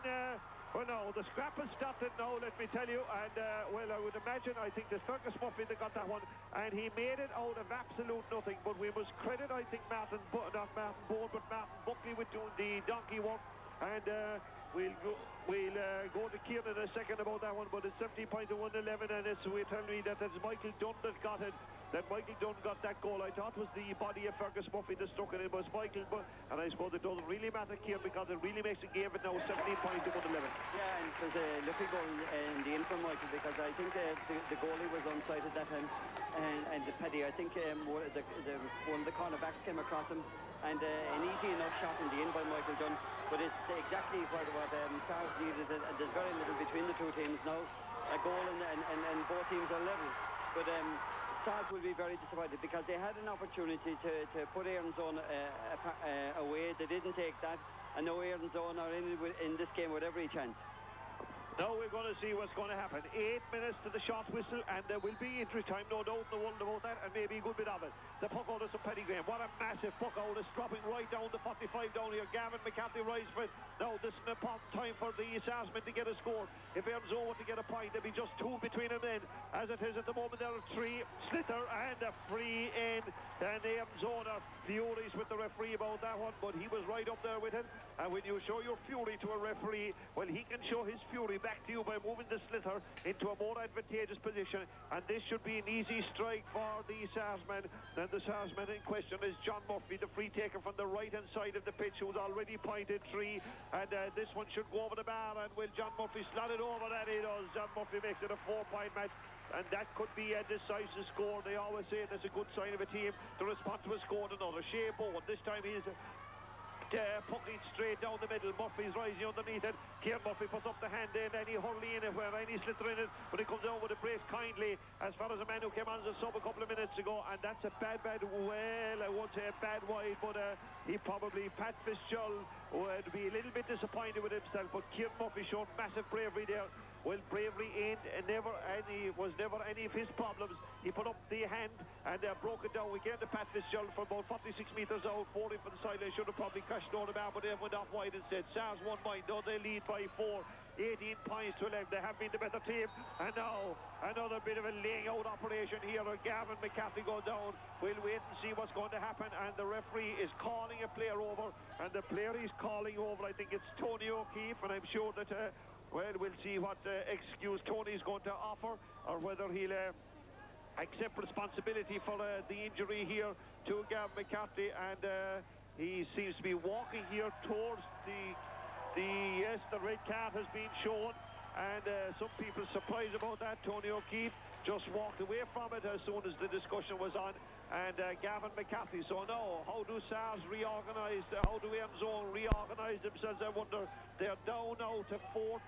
well, no, the scrap has stopped it now, let me tell you. And, well, I would imagine, I think it's Fergus Murphy that got that one. And he made it out of absolute nothing. But we must credit, I think, not Martin Bourne, but Martin Buckley with doing the donkey work. And we'll go to Kieran in a second about that one. But it's 17 points to 111. And we're telling me that it's Michael Dunn that got it. That Michael Dunn got that goal. I thought it was the body of Fergus Murphy that struck it in, but it's Michael. And I suppose it doesn't really matter here because it really makes the game. But now 17 points to 111. Yeah, and there's a lucky goal in the end from Michael because I think the goalie was onside at that time. And the Paddy, I think one of the cornerbacks came across him. And an easy enough shot in the end by Michael Dunn. But it's exactly what Sars needed. And there's very little between the two teams now. A goal and both teams are level. But Sars will be very disappointed because they had an opportunity to put Erins on away. They didn't take that, and now Erins on are in this game with every chance. Now we're going to see what's going to happen. 8 minutes to the shot whistle, and there will be injury time, no doubt in the world about that, and maybe a good bit of it. The puck out of St. Paddy Graham. What a massive puck out. It's dropping right down to 45 down here. Gavin McCarthy rises for it. Now this is an important time for the Sarsmen to get a score. If Erins over to get a point, there'll be just 2 between them then. As it is at the moment, there are 3. Slither and a free in. And Erins are furious with the referee about that one, but he was right up there with it. And when you show your fury to a referee, well, he can show his fury back to you by moving the Slither into a more advantageous position. And this should be an easy strike for the Sarsmen. And the Sarsman in question is John Murphy, the free taker from the right-hand side of the pitch, who's already pointed 3. And this one should go over the bar. And will John Murphy slot it over? That he does. John Murphy makes it a 4-point match. And that could be a decisive score. They always say that's a good sign of a team to respond to a score and another. Shea Bowen, this time he's pucking straight down the middle. Murphy's rising underneath it. Kieran Murphy puts up the hand in, and he hurling in it where any Slither in it, but he comes out with a brace kindly as far as a man who came on as a sub a couple of minutes ago. And that's a bad, well, I won't say a bad wide, but he probably, Pat Fitzgerald would be a little bit disappointed with himself, but Kieran Murphy showed massive bravery there. Well, bravery was never any of his problems. He put up the hand and broke it down. We came to Pat Fitzgerald for about 46 metres out, 40 for the sideline. Should have probably crashed over the bar, but they went off wide instead. Sars 1 point, though they lead by 4. 18 points to 11. They have been the better team. And now another bit of a laying out operation here. Gavin McCarthy goes down. We'll wait and see what's going to happen. And the referee is calling a player over. And the player he's calling over, I think it's Tony O'Keefe. And I'm sure that well, we'll see what excuse Tony's going to offer, or whether he'll accept responsibility for the injury here to Gavin McCarthy. And he seems to be walking here towards yes, the red card has been shown. And some people surprised about that. Tony O'Keefe just walked away from it as soon as the discussion was on. And Gavin McCarthy. So now, how do Sars reorganise? How do Erins reorganise themselves? I wonder. They're down now to 14.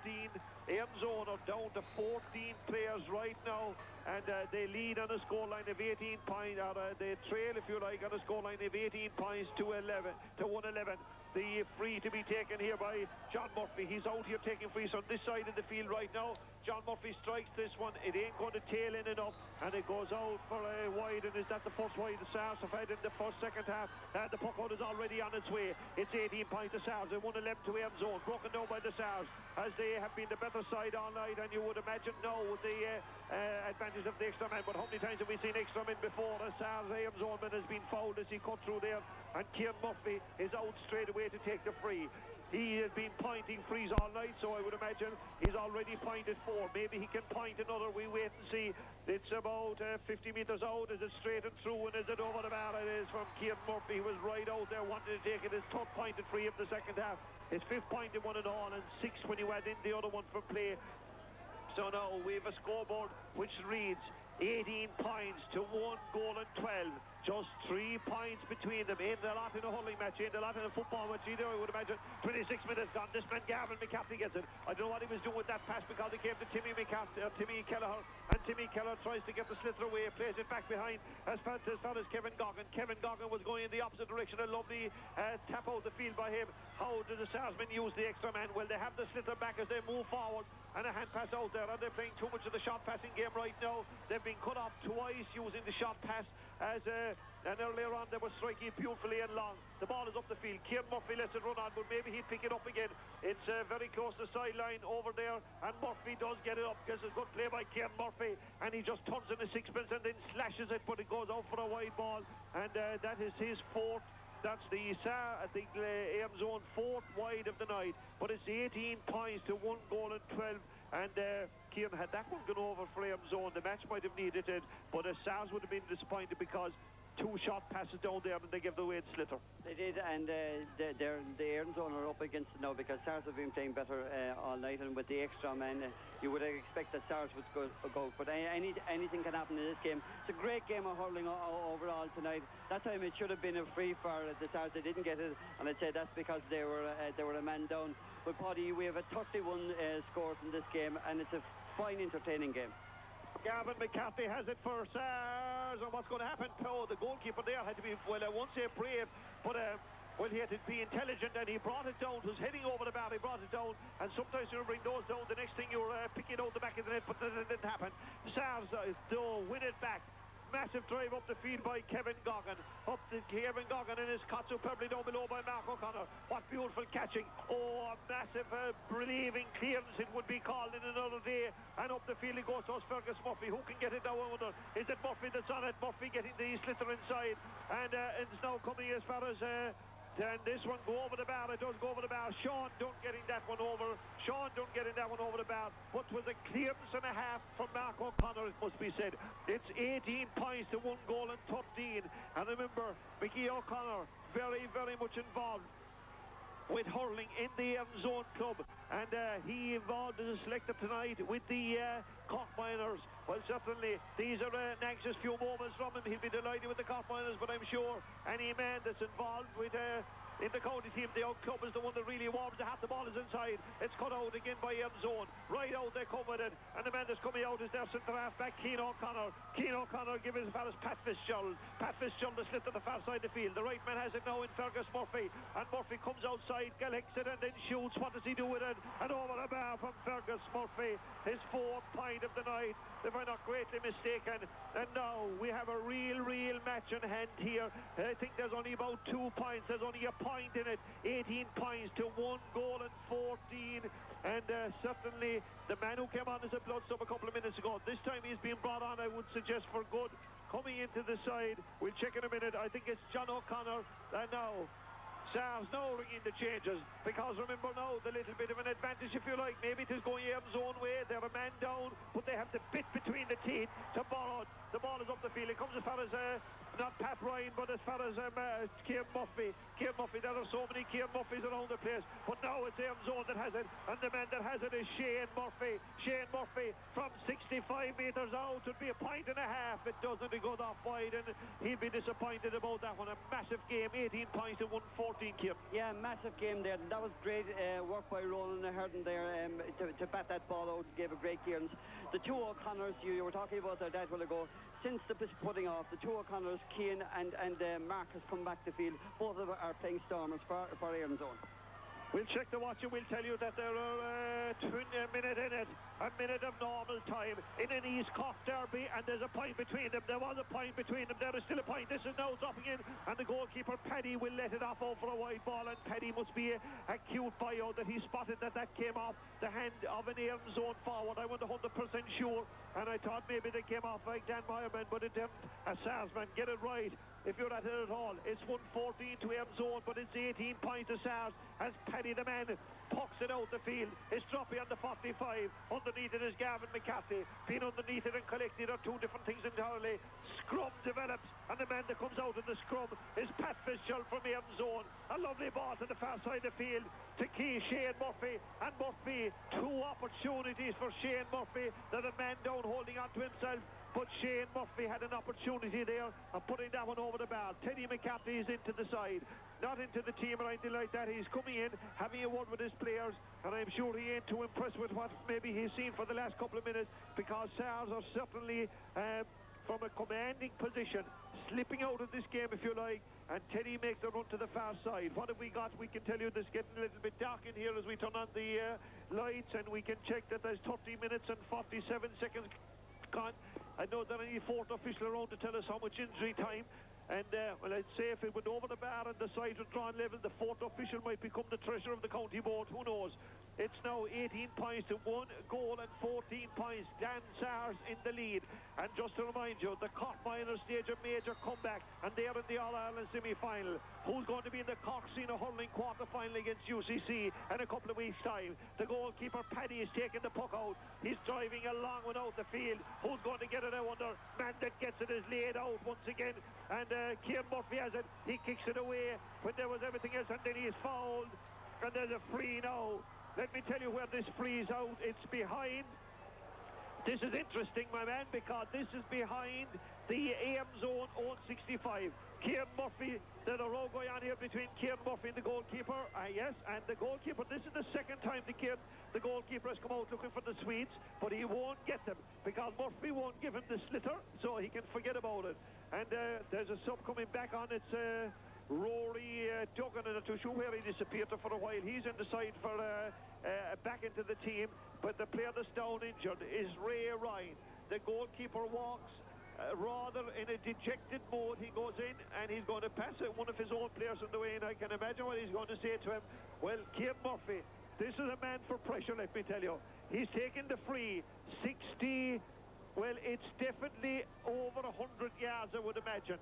Erins are down to 14 players right now, and they lead on a scoreline of 18 points. Or they trail, if you like, on a scoreline of 18 points to 111. The free to be taken here by John Murphy. He's out here taking frees on this side of the field right now. John Murphy strikes this one. It ain't going to tail in enough, and it goes out for a wide. And is that the first wide the Sars have had in the second half? And the puck out is already on its way. It's 18 points to Sars. They 111 to Erins zone. Broken down by the Sars, as they have been the better side all night. And you would imagine now the advantage of the extra man. But how many times have we seen extra men before? The Sars Erins zone man has been fouled as he cut through there. And Kieran Murphy is out straight away to take the free. He has been pointing frees all night, so I would imagine he's already pointed 4. Maybe he can point another. We wait and see. It's about 50 metres out. Is it straight and through, and is it over the bar? It is from Kieran Murphy. He was right out there, wanted to take it. His third pointed free of the second half. His 5th pointed one and all, and 6 when you add in the other one for play. So now we have a scoreboard which reads 18 points to 1 goal and 12. Just 3 points between them. Ain't a lot in a hurling match, ain't a lot in a football match either, I would imagine. 26 minutes gone. This man Gavin McCarthy gets it. I don't know what he was doing with that pass because it came to Timmy Kelleher, and Timmy Kelleher tries to get the sliotar away, plays it back behind as far as Kevin Goggin. Kevin Goggin was going in the opposite direction. A lovely tap out the field by him. How do the Sarsmen use the extra man? Well, they have the sliotar back as they move forward, and a hand pass out there, and they're playing too much of the shot passing game right now. They've been cut off twice using the shot pass, and earlier on they were striking beautifully and long. The ball is up the field. Kieran Murphy lets it run on, but maybe he'd pick it up again. It's very close to the sideline over there, and Murphy does get it up. Gets a good play by Kieran Murphy, and he just turns in the sixpence and then slashes it, but it goes out for a wide ball, and that is his fourth. That's the Erins zone fourth wide of the night, but it's 18 points to 1 goal and 12. And Kieran, had that one gone over for Erins zone, the match might have needed it, but Sars would have been disappointed because 2 shot passes down there and they gave the away sliotar. They did, and the Erins zone are up against it now because Sars have been playing better all night, and with the extra men, you would expect that Sars would go. But anything can happen in this game. It's a great game of hurling overall tonight. That time it should have been a free for the Sars. They didn't get it, and I'd say that's because they were a man down. But Paddy, we have a 31 scores in this game, and it's a fine, entertaining game. Gavin McCarthy has it for Sars, and what's going to happen? Oh, the goalkeeper there had to be, well, I won't say brave, but well, he had to be intelligent, and he brought it down. It was heading over the bar, he brought it down, and sometimes you bring those down, the next thing you're picking out the back of the net, but that didn't happen. Sars though win it back. Massive drive up the field by Kevin Goggin. And his caught superbly down below by Mark O'Connor. What beautiful catching. Oh, a massive relieving clearance it would be called in another day. And up the field it goes to us, Fergus Murphy. Who can get it down under? Is it Murphy that's on it? Murphy getting the sliotar inside. And it's now coming as far as... and this one go over the bar. It does go over the bar. Sean Dunn getting that one over. Sean Dunn getting that one over the bar. But with a clearance and a half from Mark O'Connor, it must be said. It's 18 points to 1 goal and 13. And remember, Mickey O'Connor very, very much involved with hurling in the Erins Zone Club, and he involved as a selector tonight with the Cork Miners. Well, certainly these are an anxious few moments from him. He'll be delighted with the Cork Miners, but I'm sure any man that's involved with in the county team, the out club is the one that really warms the hat. The ball is inside. It's cut out again by Erins Zone. Right out they come with it, and the man that's coming out is their centre half back, Cian O'Connor. Cian O'Connor giving as far as Pat Fitzgerald. Pat Fitzgerald is slipped to the far side of the field. The right man has it now in Fergus Murphy, and Murphy comes outside, collects it, and then shoots. What does he do with it? And over the bar from Fergus Murphy, his 4th point of the night, if I'm not greatly mistaken. And now we have a real match in hand here. I think there's only about 2 points. There's only a point in it. 18 points to 1 goal and 14. And certainly the man who came on as a blood sub a couple of minutes ago, this time he's been brought on, I would suggest, for good. Coming into the side, we'll check in a minute. I think it's John O'Connor. And now Sars now ringing the changes, because remember now the little bit of an advantage, if you like. Maybe it is going Erins' own way. They have a man down, but they have the bit between the teeth to borrow. The ball is up the field. It comes as far as not Pat Ryan, but as far as Cian Murphy. Cian Murphy, there are so many Cian Murphys around the place, but now it's Erins' own that has it, and the man that has it is Shane Murphy. Shane Murphy from 65 metres out would be a point and a half. It doesn't go off wide, and he'll be disappointed about that one. A massive game, 18 points to 114, Kim. Yeah, massive game there. That was great work by Roland Hurling there to bat that ball out. Gave a great clearance. The 2 O'Connors you were talking about there that while ago, since the putting off, the 2 O'Connors, Cian and Mark has come back to field. Both of them are playing Stormers for Erins Zone. We'll check the watch and we'll tell you that there are a minute in it. A minute of normal time in an East Cork derby, and there's a point between them. There was a point between them. There is still a point. This is now dropping in, and the goalkeeper Paddy will let it off over a wide ball, and Paddy must be a cute bio that he spotted that came off the hand of an Erins Zone forward. I wasn't 100% sure, and I thought maybe they came off like Dan Meyerman, but it didn't. A Sarsman, get it right if you're at it at all. It's 114 to Erins Zone, but it's 18 points to Sars as Paddy the man pucks it out the field. It's dropping on the 45. Underneath it is Gavin McCarthy. Being underneath it and collecting are 2 different things entirely. Scrum develops, and the man that comes out in the scrum is Pat Fitzgerald from Erins Zone. A lovely ball to the far side of the field to Shane Murphy, and Murphy, 2 opportunities for Shane Murphy. That a man down holding on to himself. but Shane Murphy had an opportunity there of putting that one over the bar. Teddy McCarthy is into the side, not into the team or anything like that. He's coming in, having a word with his players, and I'm sure he ain't too impressed with what maybe he's seen for the last couple of minutes, because Sars are certainly from a commanding position, slipping out of this game, if you like, and Teddy makes the run to the far side. What have we got? We can tell you this getting a little bit dark in here as we turn on the lights, and we can check that there's 30 minutes and 47 seconds gone. I know there any fourth official around to tell us how much injury time. And, well, I'd say if it went over the bar and the sides were drawn level, the fourth official might become the treasurer of the county board. Who knows? It's now 18 points to 1 goal and 14 points. Dan Sars in the lead. And just to remind you, the Cork Minor stage a major comeback, and they're in the All-Ireland semi-final. Who's going to be in the Cork Senior Hurling quarter-final against UCC in a couple of weeks' time? The goalkeeper, Paddy, is taking the puck out. He's driving a long one out the field. Who's going to get it, I wonder? Man that gets it is laid out once again. And Kieran Murphy has it. He kicks it away when there was everything else, and then he is fouled. And there's a free now. Let me tell you where this free's out. It's behind. This is interesting, my man, because this is behind the AM zone on 65. Kieran Murphy, there's a row going on here between Kieran Murphy and the goalkeeper. Yes, and the goalkeeper, this is the second time the goalkeeper has come out looking for the Swedes, but he won't get them because Murphy won't give him the slitter, so he can forget about it. And there's a sub coming back on. It's Rory Duggan, and not too sure where he disappeared for a while. He's in the side for back into the team, but the player that's down injured is Ray Ryan. The goalkeeper walks rather in a dejected mode. He goes in and he's going to pass one of his own players in the way, and I can imagine what he's going to say to him. Well, Kieran Murphy, this is a man for pressure, let me tell you. He's taken the free 60. Well, it's definitely over 100 yards, I would imagine.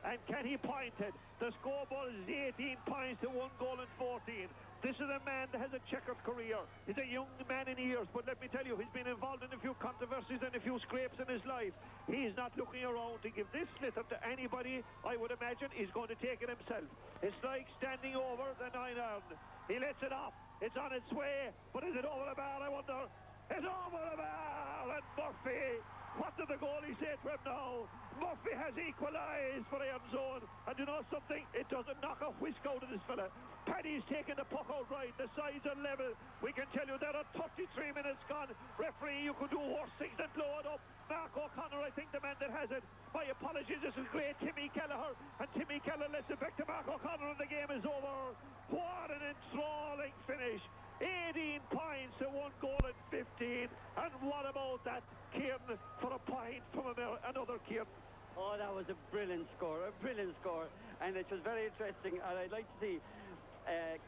And can he point it? The scoreboard is 18 points to 1 goal and 14. This is a man that has a checkered career. He's a young man in years, but let me tell you, he's been involved in a few controversies and a few scrapes in his life. He's not looking around to give this slitter to anybody. I would imagine he's going to take it himself. It's like standing over the 9-iron. He lets it off. It's on its way, but is it over the bar, I wonder? It's over the bar, and Murphy, what did the goalie say to him now? Murphy has equalised for Erins zone, and you know something? It doesn't knock a whisk out of this fella. Paddy's taking the puck out right. The sides are level. We can tell you there are 33 minutes gone. Referee, you could do worse things than blow it up. Mark O'Connor, I think the man that has it. My apologies, this is great. Timmy Kelleher, and Timmy Kelleher lets it back to Mark O'Connor, and the game is over. What an enthralling finish. 18 points to 1 goal and 15. And what about that, Kieran, for a point from another Kieran? Oh, that was a brilliant score, and it was very interesting. And I'd like to see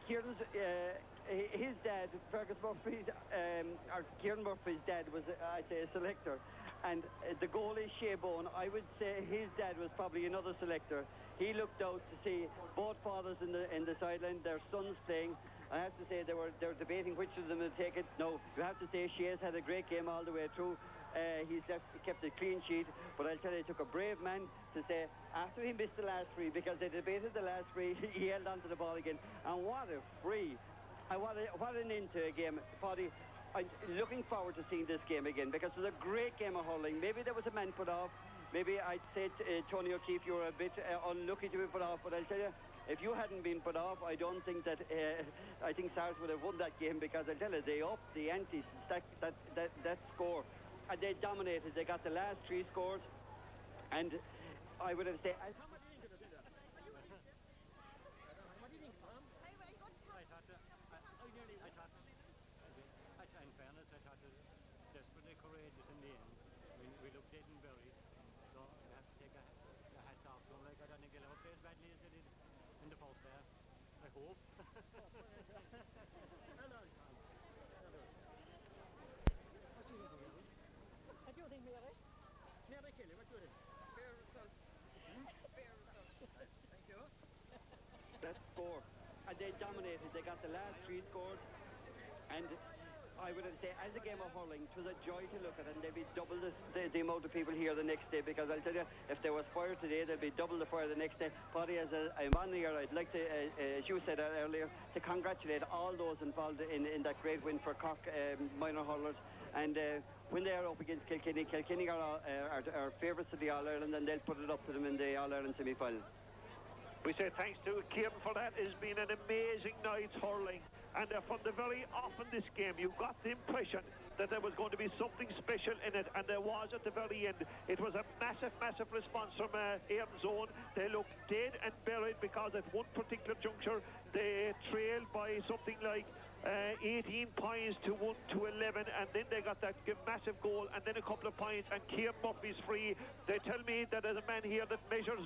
Kieran's, his dad, Fergus Murphy's, or Kieran Murphy's dad was, I'd say, a selector, and the goalie Shea Bone, I would say his dad was probably another selector. He looked out to see both fathers in the sideline, their sons playing. I have to say they were debating which of them would take it. No, you have to say Shea's had a great game all the way through. He kept a clean sheet, but I'll tell you, it took a brave man to say, after he missed the last free, because they debated the last free, he held on to the ball again. And what a free. And what an end to a game. Paddy, I'm looking forward to seeing this game again, because it was a great game of hurling. Maybe there was a man put off. Maybe I'd say Tony O'Keefe, you were a bit unlucky to be put off, but I'll tell you, if you hadn't been put off, I don't think that I think Sars would have won that game, because I tell you, they upped the ante, that score, and they dominated. They got the last 3 scores, and I would have said. In fairness, I thought it desperately courageous in the end. We looked dead and buried, so we have to take a hats off to them. Like, I don't think they'll ever play as badly as they did in the first half. I hope. Hello, Tom. Hello. What do you think, Mary? What do you think, Mary? Mary Kelly, what do you think? Fair result. Fair result. Thank you. That score, and they dominated. They got the last 3 scores, and I would have said, as a game of hurling, it was a joy to look at, and there'd be double the amount of people here the next day, because I'll tell you, if there was fire today, there'd be double the fire the next day. Paddy, as I'm on here, I'd like to, as you said earlier, to congratulate all those involved in that great win for Cork minor hurlers. And when they are up against Kilkenny, Kilkenny are favourites of the All-Ireland, and they'll put it up to them in the All-Ireland semi-final. We say thanks to Kieran for that. It's been an amazing night's hurling. And from the very off in this game, you got the impression that there was going to be something special in it, and there was at the very end. It was a massive, massive response from Erins zone. They looked dead and buried because at one particular juncture they trailed by something like 18 points to 1-11, and then they got that massive goal, and then a couple of points, and Kieran Murphy's free. They tell me that there's a man here that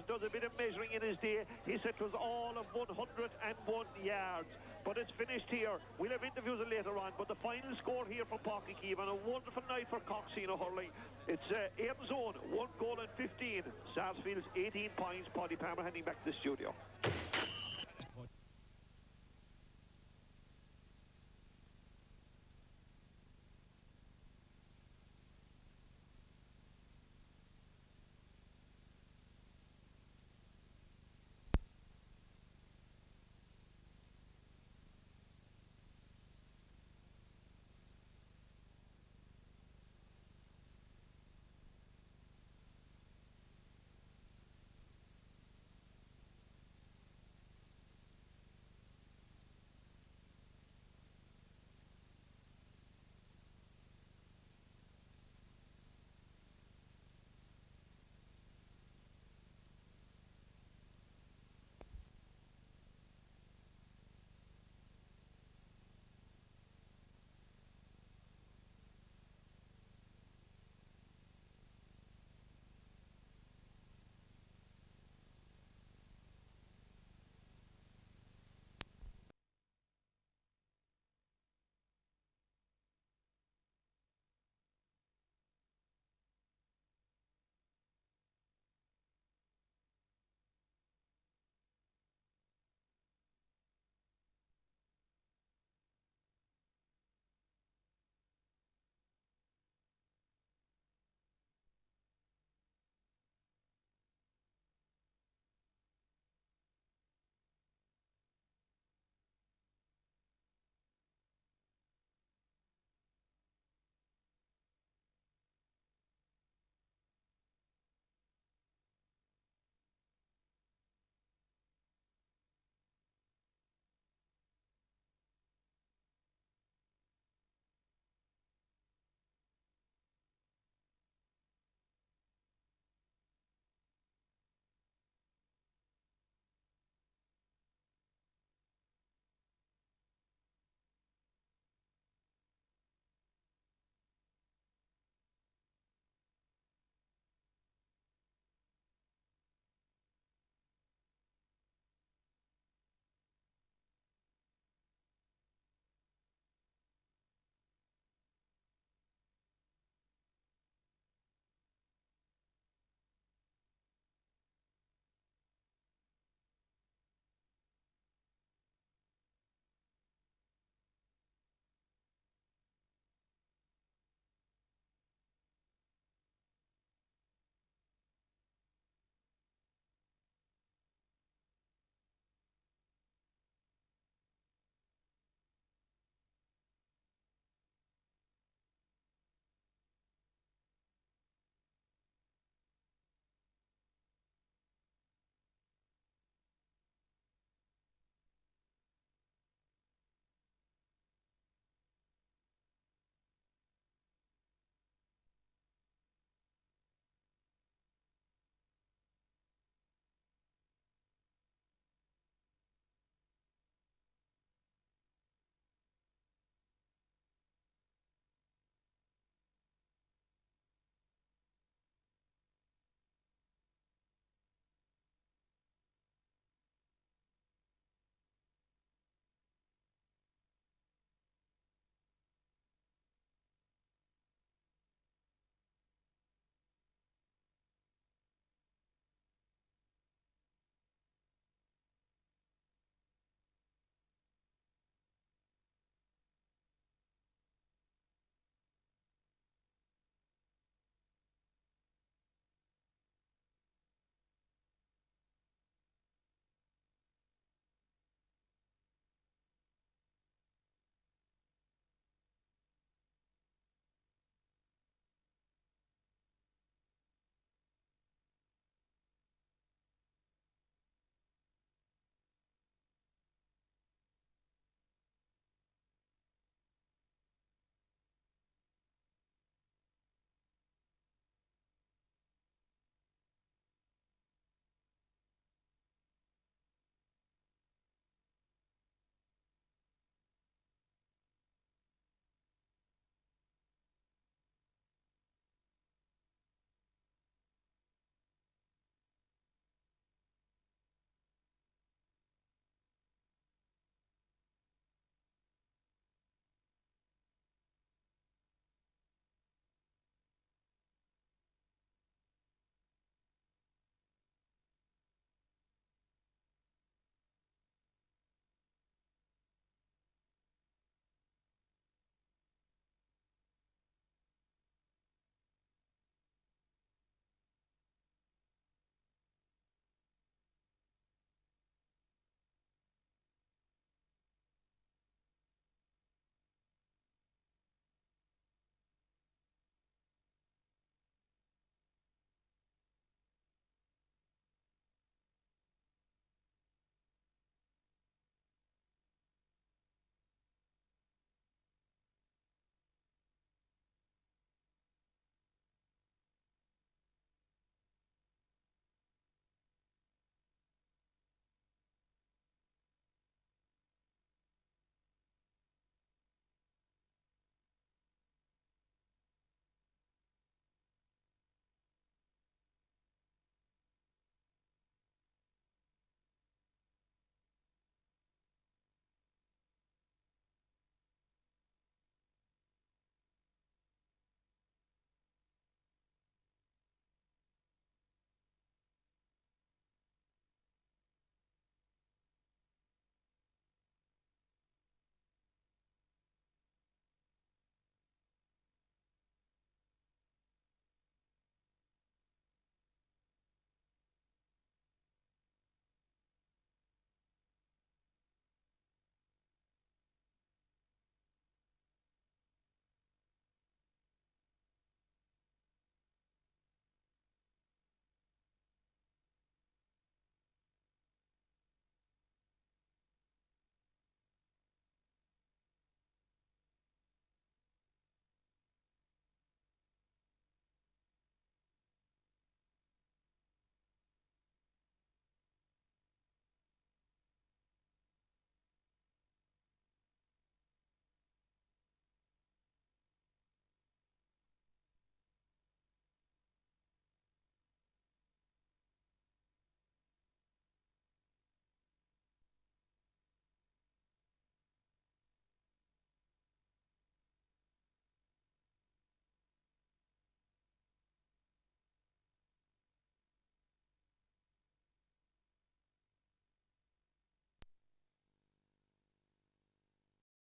does a bit of measuring in his day. He said it was all of 101 yards. But it's finished here. We'll have interviews later on, but the final score here from Portakeeve, and a wonderful night for Coxino hurling. It's Erins zone, 1 goal and 15. Sarsfield's 18 points. Paddy Palmer heading back to the studio.